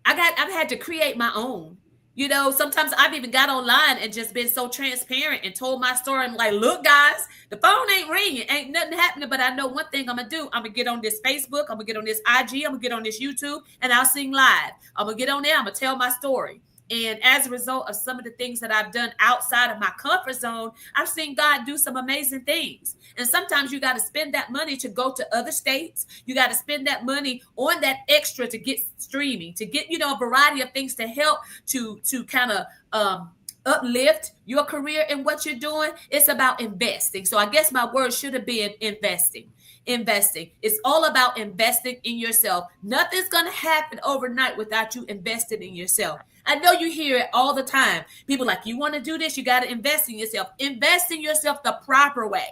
I've had to create my own. You know, sometimes I've even got online and just been so transparent and told my story. I'm like, look, guys, the phone ain't ringing, ain't nothing happening. But I know one thing I'm gonna do. I'm gonna get on this Facebook, I'm gonna get on this IG, I'm gonna get on this YouTube, and I'll sing live. I'm gonna get on there, I'm gonna tell my story. And as a result of some of the things that I've done outside of my comfort zone, I've seen God do some amazing things. And sometimes you got to spend that money to go to other states. You got to spend that money on that extra to get streaming, to get, a variety of things to help to kind of uplift your career and what you're doing. It's about investing. So I guess my word should have been investing. Investing. It's all about investing in yourself. Nothing's going to happen overnight without you investing in yourself. I know you hear it all the time. People like, you want to do this, you got to invest in yourself. Invest in yourself the proper way.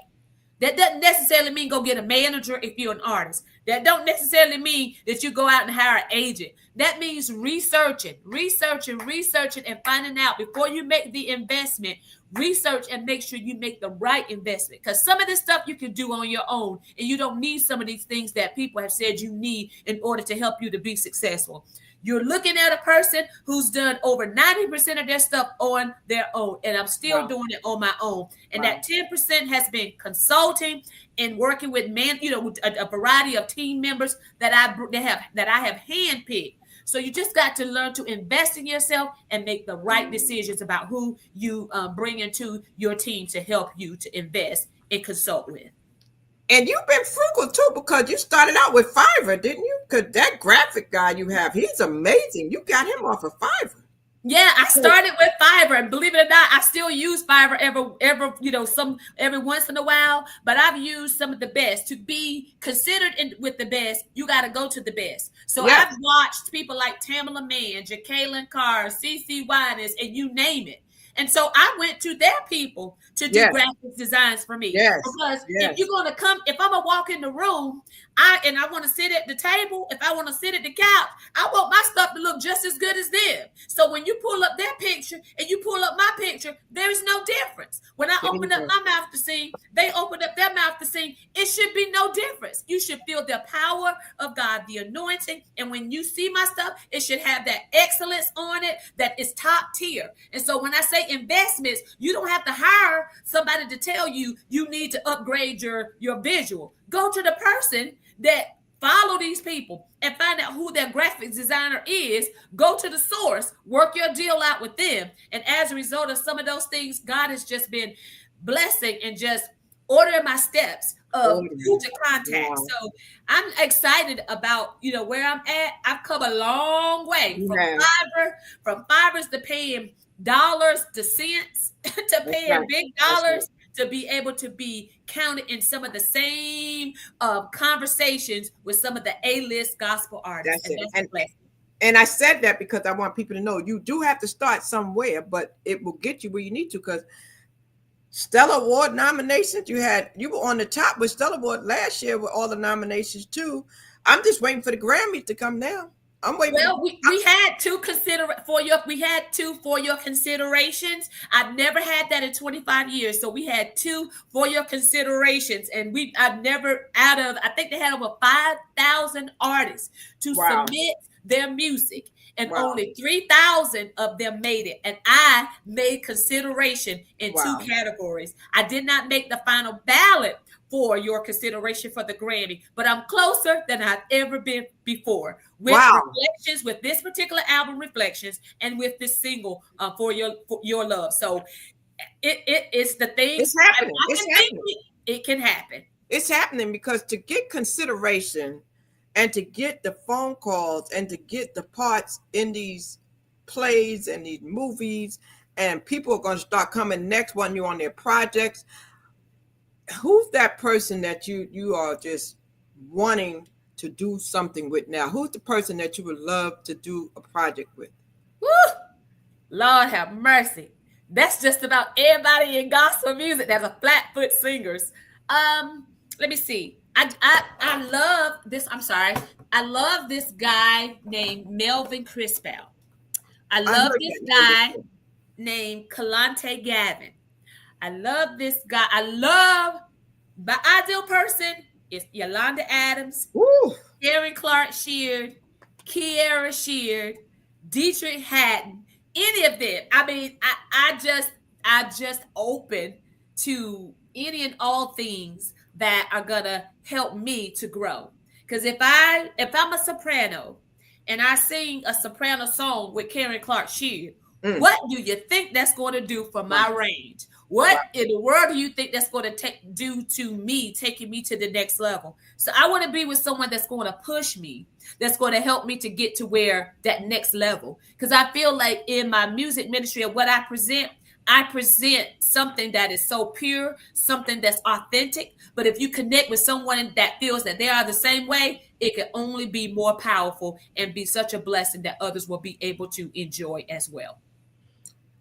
That doesn't necessarily mean go get a manager if you're an artist. That don't necessarily mean that you go out and hire an agent. That means researching, and finding out before you make the investment. Research and make sure you make the right investment, because some of this stuff you can do on your own, and you don't need some of these things that people have said you need in order to help you to be successful. You're looking at a person who's done over 90% of their stuff on their own, and I'm still doing it on my own. And that 10% has been consulting and working with a variety of team members that I have handpicked. So you just got to learn to invest in yourself and make the right decisions about who you bring into your team to help you to invest and consult with. And you've been frugal too, because you started out with Fiverr, didn't you? Because that graphic guy you have, he's amazing. You got him off of Fiverr. Yeah, I started with Fiverr, and believe it or not, I still use Fiverr every once in a while. But I've used some of the best. To be considered with the best, you got to go to the best. So I've watched people like Tamala Mann, Jacqueline Carr, CeCe Winans, and you name it. And so I went to their people to do graphic designs for me. Because if you're going to come, if I'm going to walk in the room, I want to sit at the table, if I want to sit at the couch, I want my stuff to look just as good as them. So when you pull up their picture and you pull up my picture, there is no difference. When I open up my mouth to sing, they open up their mouth to sing. It should be no difference. You should feel the power of God, the anointing. And when you see my stuff, it should have that excellence on it that is top tier. And so when I say investments, you don't have to hire somebody to tell you need to upgrade your visual. Go to the person that follow these people and find out who their graphics designer is. Go to the source, work your deal out with them. And as a result of some of those things, God has just been blessing and just ordering my steps of who to contact. So I'm excited about, where I'm at. I've come a long way from Fiverr to paying dollars to cents to paying big dollars to be able to be counted in some of the same conversations with some of the A-list gospel artists. And I said that because I want people to know you do have to start somewhere, but it will get you where you need to. Because Stellar Award nominations, you were on the top with Stellar Award last year with all the nominations too. I'm just waiting for the Grammys to come now. I'm waiting. Well, we had two for your considerations. I've never had that in 25 years. So we had two for your considerations, and I've never I think they had over 5,000 artists to submit their music, and only 3,000 of them made it. And I made consideration in two categories. I did not make the final ballot for your consideration for the Grammy, but I'm closer than I've ever been before with Reflections, with this particular album, Reflections, and with this single for your love. So it's the thing. It's happening. It can happen. It's happening because to get consideration and to get the phone calls and to get the parts in these plays and these movies, and people are going to start coming next when you're on their projects. Who's that person that you are just wanting to do something with now? Who's the person that you would love to do a project with? Woo! Lord have mercy. That's just about everybody in gospel music that's a flat-foot singers. Let me see. I love this. I'm sorry. I love this guy named Melvin Crispell. I I love heard this that name guy before. named Kalante Gavin. I love this guy. I love my ideal person is Yolanda Adams, Woo. Aaron Clark Sheard, Kiara Sheard, Dietrich Hatton, any of them. I mean, I just open to any and all things that are gonna help me to grow. Because if I'm a soprano and I sing a soprano song with Karen Clark Sheard, Mm. what do you think that's going to do for my Right. range? What Right. in the world do you think that's going to do to me, taking me to the next level? So I want to be with someone that's going to push me, that's going to help me to get to where that next level. Because I feel like in my music ministry of what I present something that is so pure, something that's authentic. But if you connect with someone that feels that they are the same way, it can only be more powerful and be such a blessing that others will be able to enjoy as well.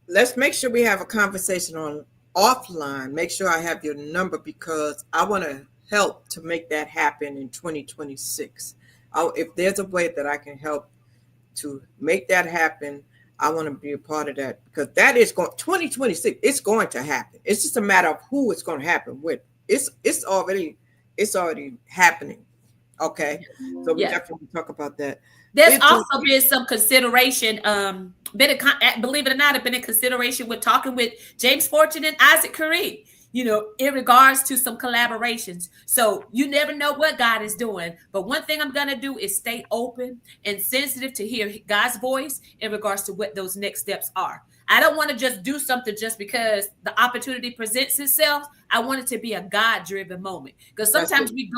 Let's make sure we have a conversation on offline. Make sure I have your number because I want to help to make that happen in 2026. If there's a way that I can help to make that happen, I want to be a part of that because that is going 2026. It's going to happen. It's just a matter of who it's going to happen with. It's already happening. Okay, so we Yeah. definitely talk about that. There's also been some consideration. Believe it or not, I've been in consideration with talking with James Fortune and Isaac Curry, in regards to some collaborations. So you never know what God is doing. But one thing I'm going to do is stay open and sensitive to hear God's voice in regards to what those next steps are. I don't want to just do something just because the opportunity presents itself. I want it to be a God-driven moment because sometimes we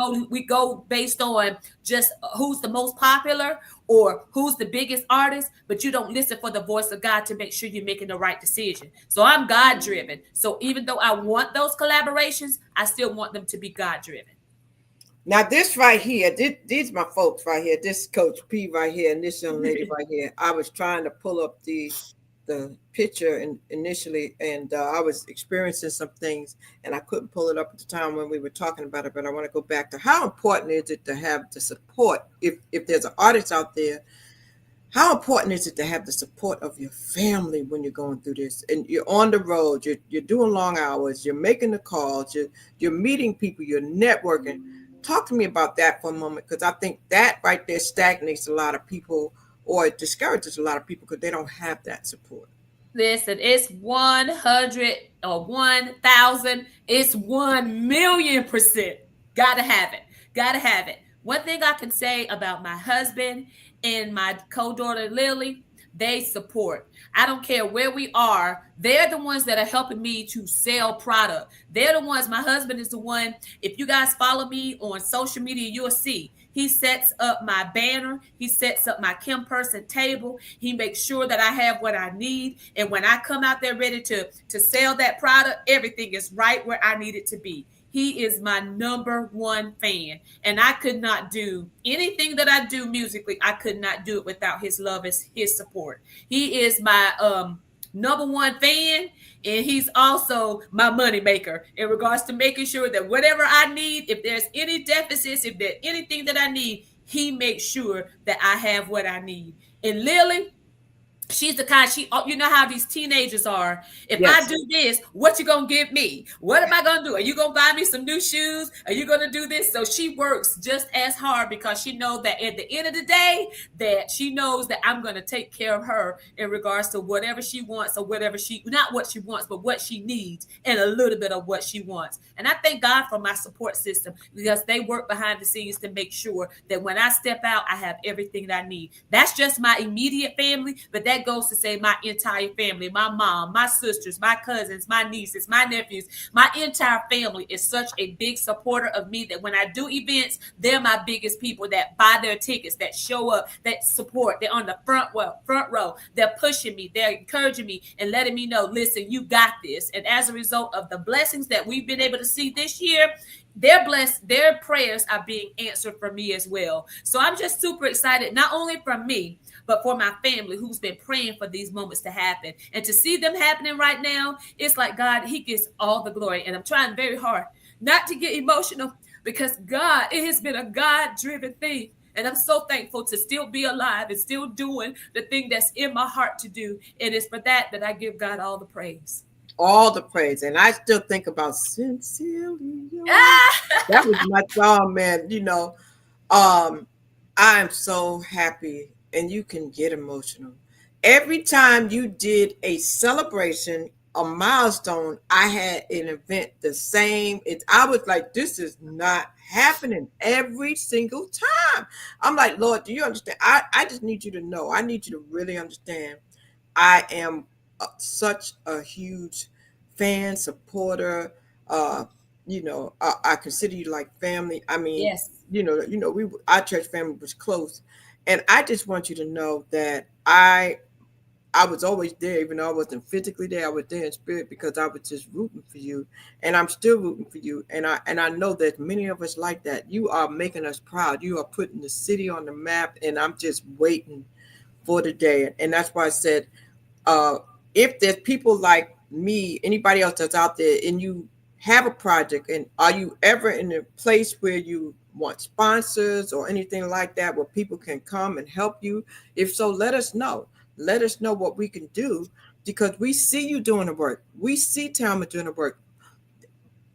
go based on just who's the most popular or who's the biggest artist, but you don't listen for the voice of God to make sure you're making the right decision. So I'm God-driven. So even though I want those collaborations, I still want them to be God-driven. Now this right here, these my folks right here. This Coach P right here, and this young lady right here. I was trying to pull up the picture initially, and I was experiencing some things, and I couldn't pull it up at the time when we were talking about it. But I want to go back to how important is it to have the support? If there's an artist out there, how important is it to have the support of your family when you're going through this? And you're on the road, you're doing long hours, you're making the calls, you're meeting people, you're networking. Talk to me about that for a moment, because I think that right there stagnates a lot of people, or it discourages a lot of people because they don't have that support. Listen, it's 100 or 1,000. It's 1,000,000%. Gotta have it. Gotta have it. One thing I can say about my husband and my co-daughter Lily, they support. I don't care where we are. They're the ones that are helping me to sell product. They're the ones. My husband is the one. If you guys follow me on social media, you'll see. He sets up my banner. He sets up my Kim Person table. He makes sure that I have what I need. And when I come out there ready to sell that product, everything is right where I need it to be. He is my number one fan. And I could not do anything that I do musically. I could not do it without his love and his support. He is my number one fan, and he's also my money maker in regards to making sure that whatever I need, if there's any deficits, if there's anything that I need, he makes sure that I have what I need. And Lily, she's the kind, you know how these teenagers are. If I do this, what you gonna give me? What am I gonna do? Are you gonna buy me some new shoes? Are you gonna do this? So she works just as hard because she knows that at the end of the day, that she knows that I'm gonna take care of her in regards to whatever she wants, or whatever not what she wants, but what she needs, and a little bit of what she wants. And I thank God for my support system, because they work behind the scenes to make sure that when I step out, I have everything that I need. That's just my immediate family, but that goes to say my entire family, my mom, my sisters, my cousins, my nieces, my nephews, my entire family is such a big supporter of me that when I do events, they're my biggest people that buy their tickets, that show up, that support. They're on the front row. They're pushing me. They're encouraging me and letting me know, listen, you got this. And as a result of the blessings that we've been able to see this year, they're blessed. Their prayers are being answered for me as well. So I'm just super excited, not only for me, but for my family who's been praying for these moments to happen. And to see them happening right now, it's like God, he gets all the glory. And I'm trying very hard not to get emotional, because God, it has been a God-driven thing. And I'm so thankful to still be alive and still doing the thing that's in my heart to do. And it's for that I give God all the praise. All the praise. And I still think about Sincerely Yours. Ah! That was my song, man. I'm so happy, and you can get emotional. Every time you did a celebration, a milestone, I had an event the same. I was like, this is not happening every single time. I'm like, Lord, do you understand? I just need you to know. I need you to really understand. I am such a huge fan, supporter. I consider you like family. I mean, Yes. Our church family was close, and I just want you to know that I was always there, even though I wasn't physically there. I was there in spirit because I was just rooting for you, and I'm still rooting for you. And I know that many of us like that. You are making us proud. You are putting the city on the map, and I'm just waiting for the day. And that's why I said, if there's people like me, anybody else that's out there, and you have a project, and are you ever in a place where you want sponsors or anything like that, where people can come and help you? If so, let us know. Let us know what we can do, because we see you doing the work. We see Thelma doing the work.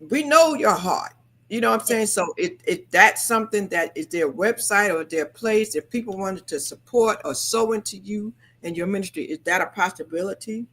We know your heart. You know what I'm saying? So if that's something that is their website or their place, if people wanted to support or sow into you and your ministry, is that a possibility?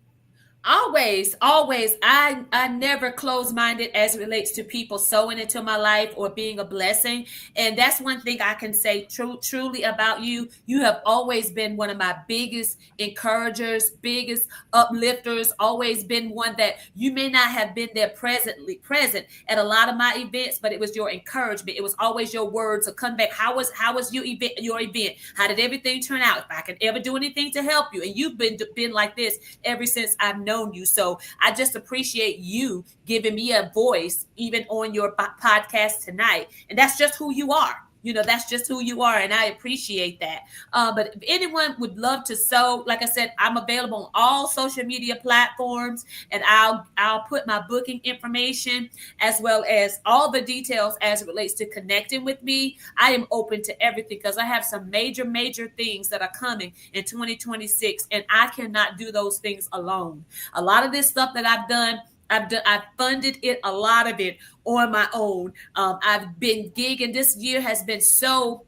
Always. I never close-minded as it relates to people sowing into my life or being a blessing. And that's one thing I can say truly about you. You have always been one of my biggest encouragers, biggest uplifters, always been one that you may not have been there present at a lot of my events, but it was your encouragement. It was always your words of come back. How was your event? How did everything turn out? If I could ever do anything to help you. And you've been like this ever since I've known you. So I just appreciate you giving me a voice even on your podcast tonight. And that's just who you are. That's just who you are. And I appreciate that. But if anyone would love to sow, like I said, I'm available on all social media platforms, and I'll put my booking information as well as all the details as it relates to connecting with me. I am open to everything because I have some major things that are coming in 2026, and I cannot do those things alone. A lot of this stuff that I've done, I've funded it, a lot of it on my own. I've been gigging. This year has been so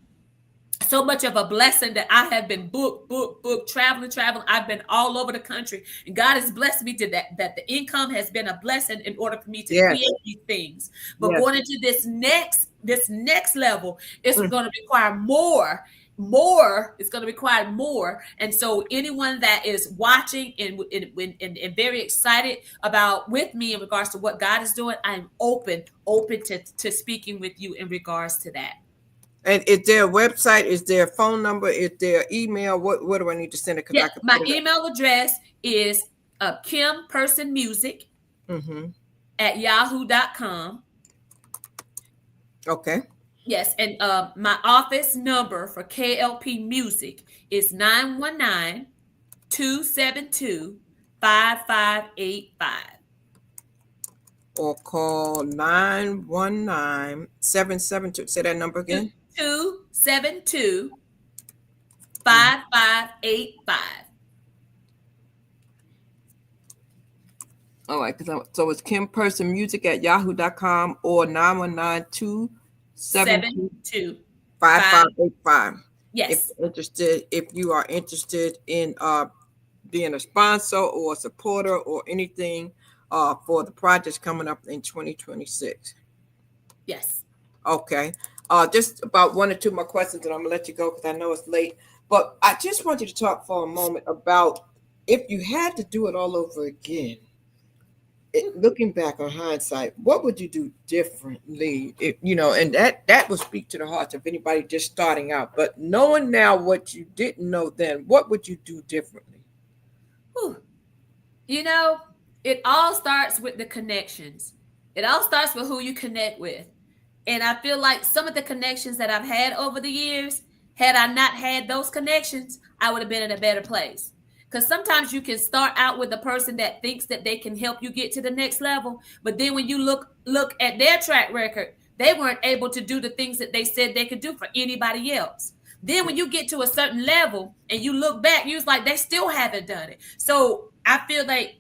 much of a blessing that I have been booked, traveling. I've been all over the country, and God has blessed me to that the income has been a blessing in order for me to create these things. But going into this next level, it's going to require more. It's going to require more. And so anyone that is watching and very excited about with me in regards to what God is doing, I'm open to speaking with you in regards to that. And is there a website? Is there a phone number? Is there email? What do I need to send it? My email address is kimpersonmusic at yahoo.com. Okay. Yes, and my office number for KLP Music is 919-272-5585. Or call 919-772. Say that number again. 272-5585. All right, so it's kimpersonmusic at yahoo.com or 919-272-5585. Yes. If you are interested in being a sponsor or a supporter or anything for the projects coming up in 2026. Yes. Okay. Just about one or two more questions, and I'm gonna let you go because I know it's late. But I just want you to talk for a moment about if you had to do it all over again. Looking back on hindsight, what would you do differently? And that will speak to the hearts of anybody just starting out. But knowing now what you didn't know then, what would you do differently? It all starts with the connections. It all starts with who you connect with. And I feel like some of the connections that I've had over the years, had I not had those connections, I would have been in a better place. Because sometimes you can start out with a person that thinks that they can help you get to the next level. But then when you look at their track record, they weren't able to do the things that they said they could do for anybody else. Then when you get to a certain level and you look back, you was like, they still haven't done it. So I feel like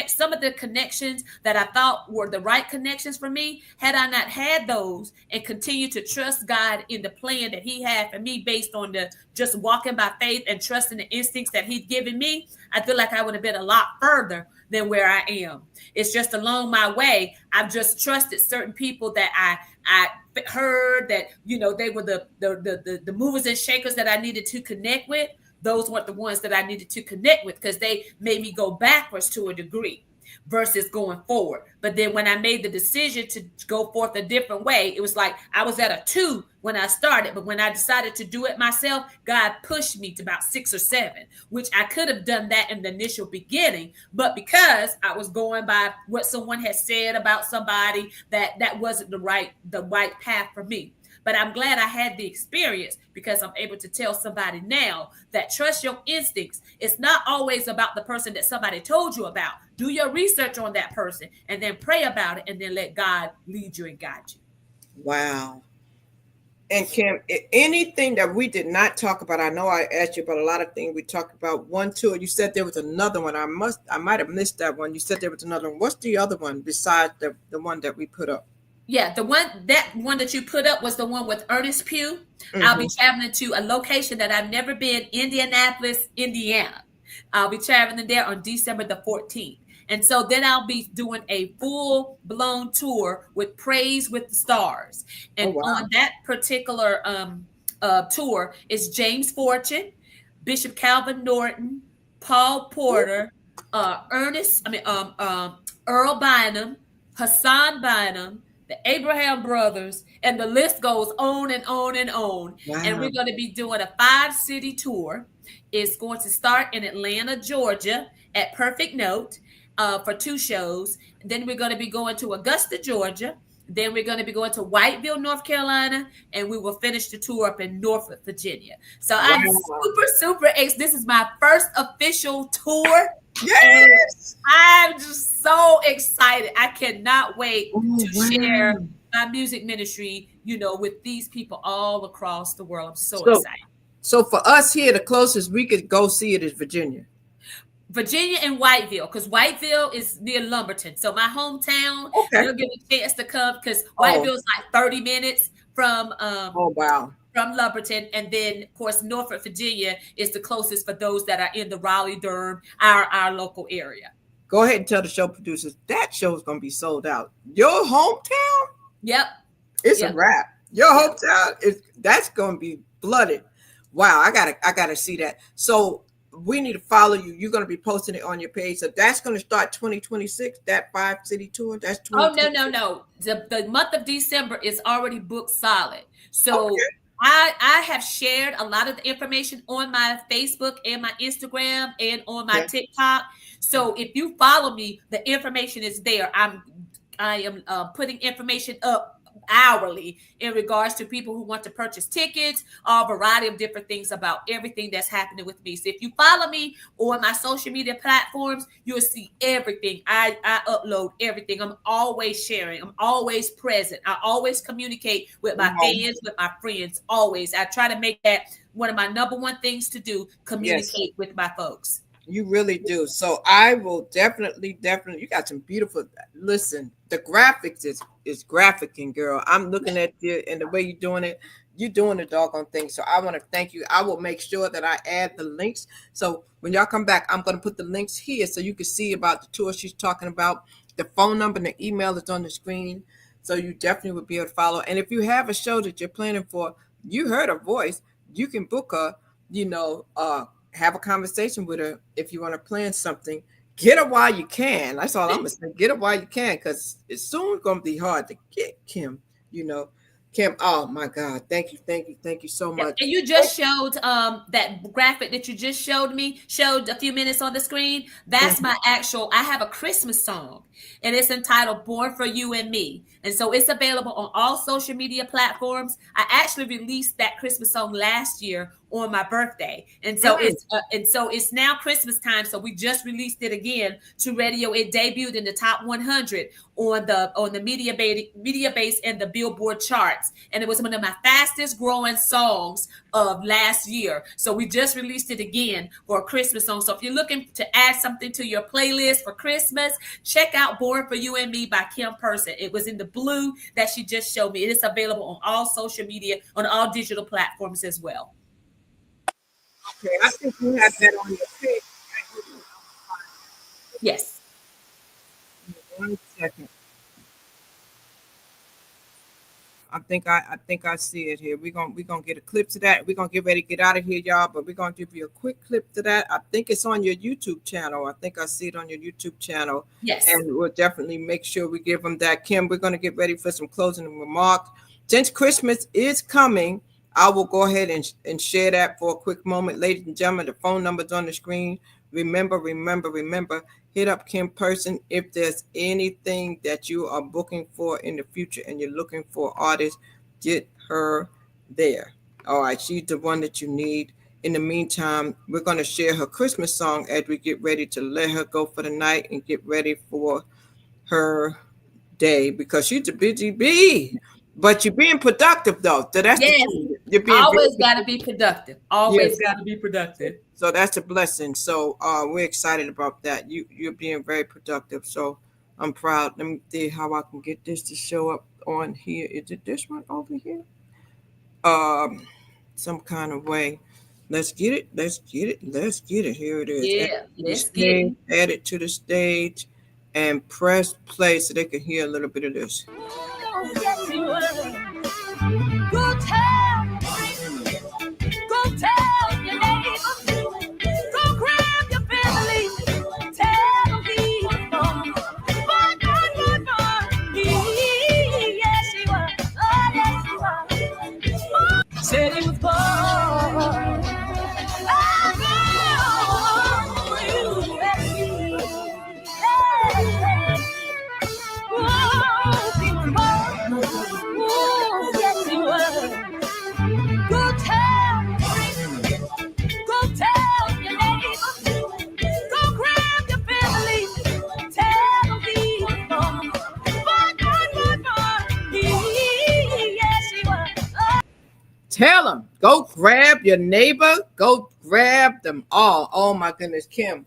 some of the connections that I thought were the right connections for me, had I not had those and continued to trust God in the plan that he had for me based on the just walking by faith and trusting the instincts that he'd given me, I feel like I would have been a lot further than where I am. It's just along my way, I've just trusted certain people that I heard that, they were the movers and shakers that I needed to connect with. Those weren't the ones that I needed to connect with because they made me go backwards to a degree versus going forward. But then when I made the decision to go forth a different way, it was like I was at a 2 when I started. But when I decided to do it myself, God pushed me to about 6 or 7, which I could have done that in the initial beginning. But because I was going by what someone had said about somebody, that wasn't the right path for me. But I'm glad I had the experience because I'm able to tell somebody now that trust your instincts. It's not always about the person that somebody told you about. Do your research on that person and then pray about it and then let God lead you and guide you. Wow. And Kim, anything that we did not talk about, I know I asked you about a lot of things. We talked about 1, 2. You said there was another one. I might have missed that one. You said there was another one. What's the other one besides the one that we put up? Yeah, that one that you put up was the one with Ernest Pugh. Mm-hmm. I'll be traveling to a location that I've never been, Indianapolis, Indiana. I'll be traveling there on December the 14th. And so then I'll be doing a full-blown tour with Praise with the Stars. And on that particular tour is James Fortune, Bishop Calvin Norton, Paul Porter, Earl Bynum, Hassan Bynum, the Abraham brothers, and the list goes on and on and on. Wow. And we're going to be doing a 5-city tour. It's going to start in Atlanta, Georgia at Perfect Note for 2 shows. Then we're going to be going to Augusta, Georgia. Then we're going to be going to Whiteville, North Carolina, and we will finish the tour up in Norfolk, Virginia. So I'm super excited. This is my first official tour. Yes, I'm just so excited. I cannot wait to share my music ministry, with these people all across the world. I'm so excited. So for us here, the closest we could go see it is Virginia and Whiteville, because Whiteville is near Lumberton. So my hometown, you'll get a chance to come because Whiteville is like 30 minutes from from Lumberton. And then, of course, Norfolk, Virginia is the closest for those that are in the Raleigh-Durham, our local area. Go ahead and tell the show producers that show is going to be sold out. Your hometown? Yep. It's a wrap. Your hometown, that's going to be flooded. Wow, I gotta see that. So we need to follow you. You're going to be posting it on your page. So that's going to start 2026, that 5-city tour. That's 2026. Oh, no. The month of December is already booked solid. So I have shared a lot of the information on my Facebook and my Instagram and on my TikTok. So if you follow me, the information is there. I am putting information up hourly in regards to people who want to purchase tickets, a variety of different things about everything that's happening with me. So if you follow me on my social media platforms, you'll see everything. I upload everything. I'm always sharing. I'm always present. I always communicate with my fans, with my friends, always. I try to make that one of my number one things to do, communicate with my folks. You really do. So I will definitely, you got some beautiful, listen, the graphics is graphicing, girl. I'm looking at you and the way you're doing it. You're doing the doggone thing. So I want to thank you. I will make sure that I add the links. So when y'all come back, I'm going to put the links here so you can see about the tour she's talking about. The phone number and the email is on the screen. So you definitely would be able to follow. And if you have a show that you're planning for, you heard her voice, you can book her, have a conversation with her if you want to plan something. Get her while you can. That's all I'm gonna say. Get her while you can, because it's soon gonna be hard to get Kim. Kim, oh my God, thank you so much. And you just showed that graphic that you just showed a few minutes on the screen. That's my actual. I have a Christmas song, and it's entitled "Born for You and Me," and so it's available on all social media platforms. I actually released that Christmas song last year on my birthday. And so it's now Christmas time. So we just released it again to radio. It debuted in the top 100 on the Mediabase and the Billboard charts. And it was one of my fastest growing songs of last year. So we just released it again for a Christmas song. So if you're looking to add something to your playlist for Christmas, check out Born for You and Me by Kim Person. It was in the blue that she just showed me. It is available on all social media, on all digital platforms as well. Okay, I think you have that on your page. Yes. 1 second. I think I see it here. We're gonna get a clip to that. We're gonna get ready to get out of here, y'all. But we're gonna give you a quick clip to that. I think it's on your YouTube channel. I think I see it on your YouTube channel. Yes. And we'll definitely make sure we give them that. Kim, we're gonna get ready for some closing remarks. Since Christmas is coming, I will go ahead and share that for a quick moment. Ladies and gentlemen, the phone number's on the screen. Remember, hit up Kim Person if there's anything that you are booking for in the future and you're looking for artists, get her there. All right, she's the one that you need. In the meantime, we're going to share her Christmas song as we get ready to let her go for the night and get ready for her day, because she's a busy bee. But you're being productive, though. So that's yes. You're being always got to be productive. Always got to be productive. So that's a blessing. So we're excited about that. You're being very productive. So I'm proud. Let me see how I can get this to show up on here. Is it this one over here? Some kind of way. Let's get it. Here it is. Yeah, let's get it. Add it to the stage and press play so they can hear a little bit of this. Go tell your neighbor, go grab your family, tell them he was born. Yes, he was. Oh, yes, he was. Said he was born. Tell them, go grab your neighbor, go grab them all. Oh my goodness, Kim,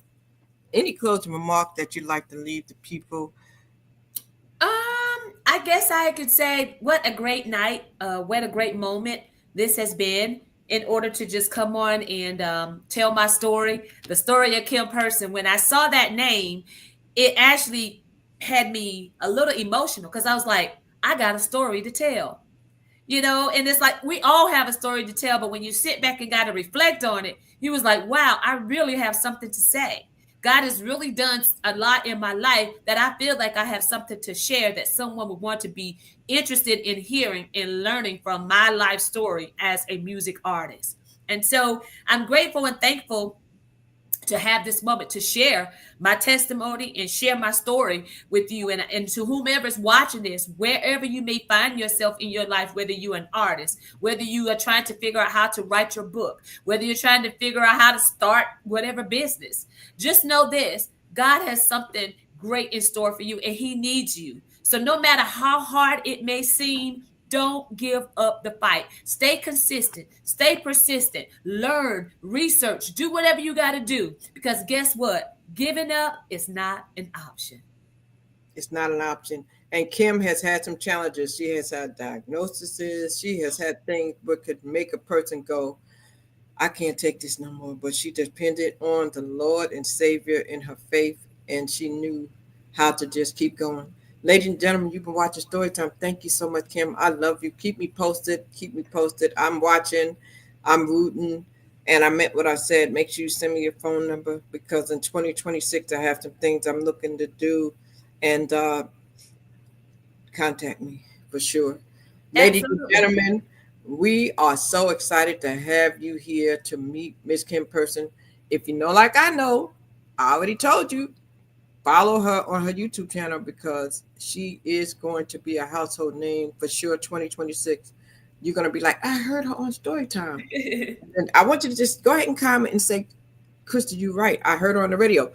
any closing remark that you'd like to leave the people? I guess I could say what a great night, what a great moment this has been, in order to just come on and tell my story, the story of Kim Person. When I saw that name, it actually had me a little emotional, because I was like, I got a story to tell. You know, and it's like we all have a story to tell, but when you sit back and got to reflect on it, you was like, wow, I really have something to say. God has really done a lot in my life that I feel like I have something to share that someone would want to be interested in hearing and learning from my life story as a music artist. And so I'm grateful and thankful to have this moment to share my testimony and share my story with you, and to whomever's watching this, wherever you may find yourself in your life, whether you're an artist, whether you are trying to figure out how to write your book, whether you're trying to figure out how to start whatever business, just know this: God has something great in store for you, and he needs you. So no matter how hard it may seem, don't give up the fight. Stay consistent. Stay persistent. Learn, research, do whatever you got to do. Because guess what? Giving up is not an option. It's not an option. And Kim has had some challenges. She has had diagnoses. She has had things that could make a person go, I can't take this no more. But she depended on the Lord and Savior in her faith, and she knew how to just keep going. Ladies and gentlemen, you've been watching Storytime. Thank you so much, Kim. I love you. Keep me posted. I'm watching. I'm rooting. And I meant what I said. Make sure you send me your phone number, because in 2026, I have some things I'm looking to do. And contact me for sure. Ladies and gentlemen, we are so excited to have you here to meet Miss Kim Person. If you know, like I know, I already told you, follow her on her YouTube channel, because she is going to be a household name for sure. 2026. you're going to be like, I heard her on Storytime. And I want you to just go ahead and comment and say, Krista, you're right. I heard her on the radio.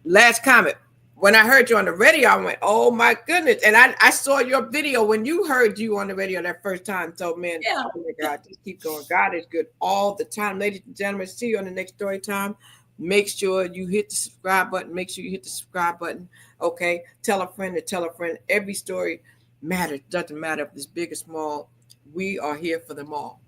Last comment. When I heard you on the radio, I went, oh my goodness. And I saw your video when you heard you on the radio that first time. So, man, oh my God, just keep going. God is good all the time. Ladies and gentlemen, see you on the next story time. Make sure you hit the subscribe button. Make sure you hit the subscribe button. Okay. Tell a friend to tell a friend. Every story matters. Doesn't matter if it's big or small. We are here for them all.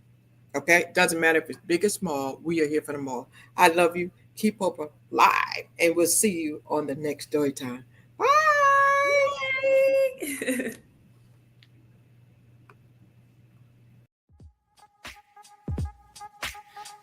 Okay. Doesn't matter if it's big or small. We are here for them all. I love you. Keep hope alive, and we'll see you on the next story time. Bye.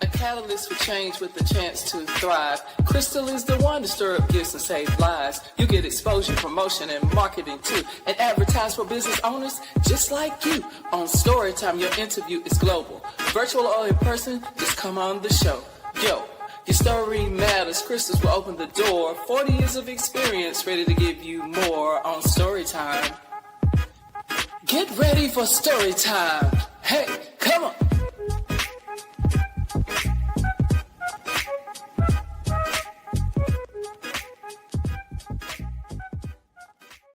A catalyst for change with the chance to thrive. Crystal is the one to stir up gifts and save lives. You get exposure, promotion, and marketing too. And advertise for business owners just like you. On Storytime, your interview is global. Virtual or in person, just come on the show. Yo. Your story matters. Crystals will open the door. 40 years of experience, ready to give you more on Storytime. Get ready for Storytime. Hey.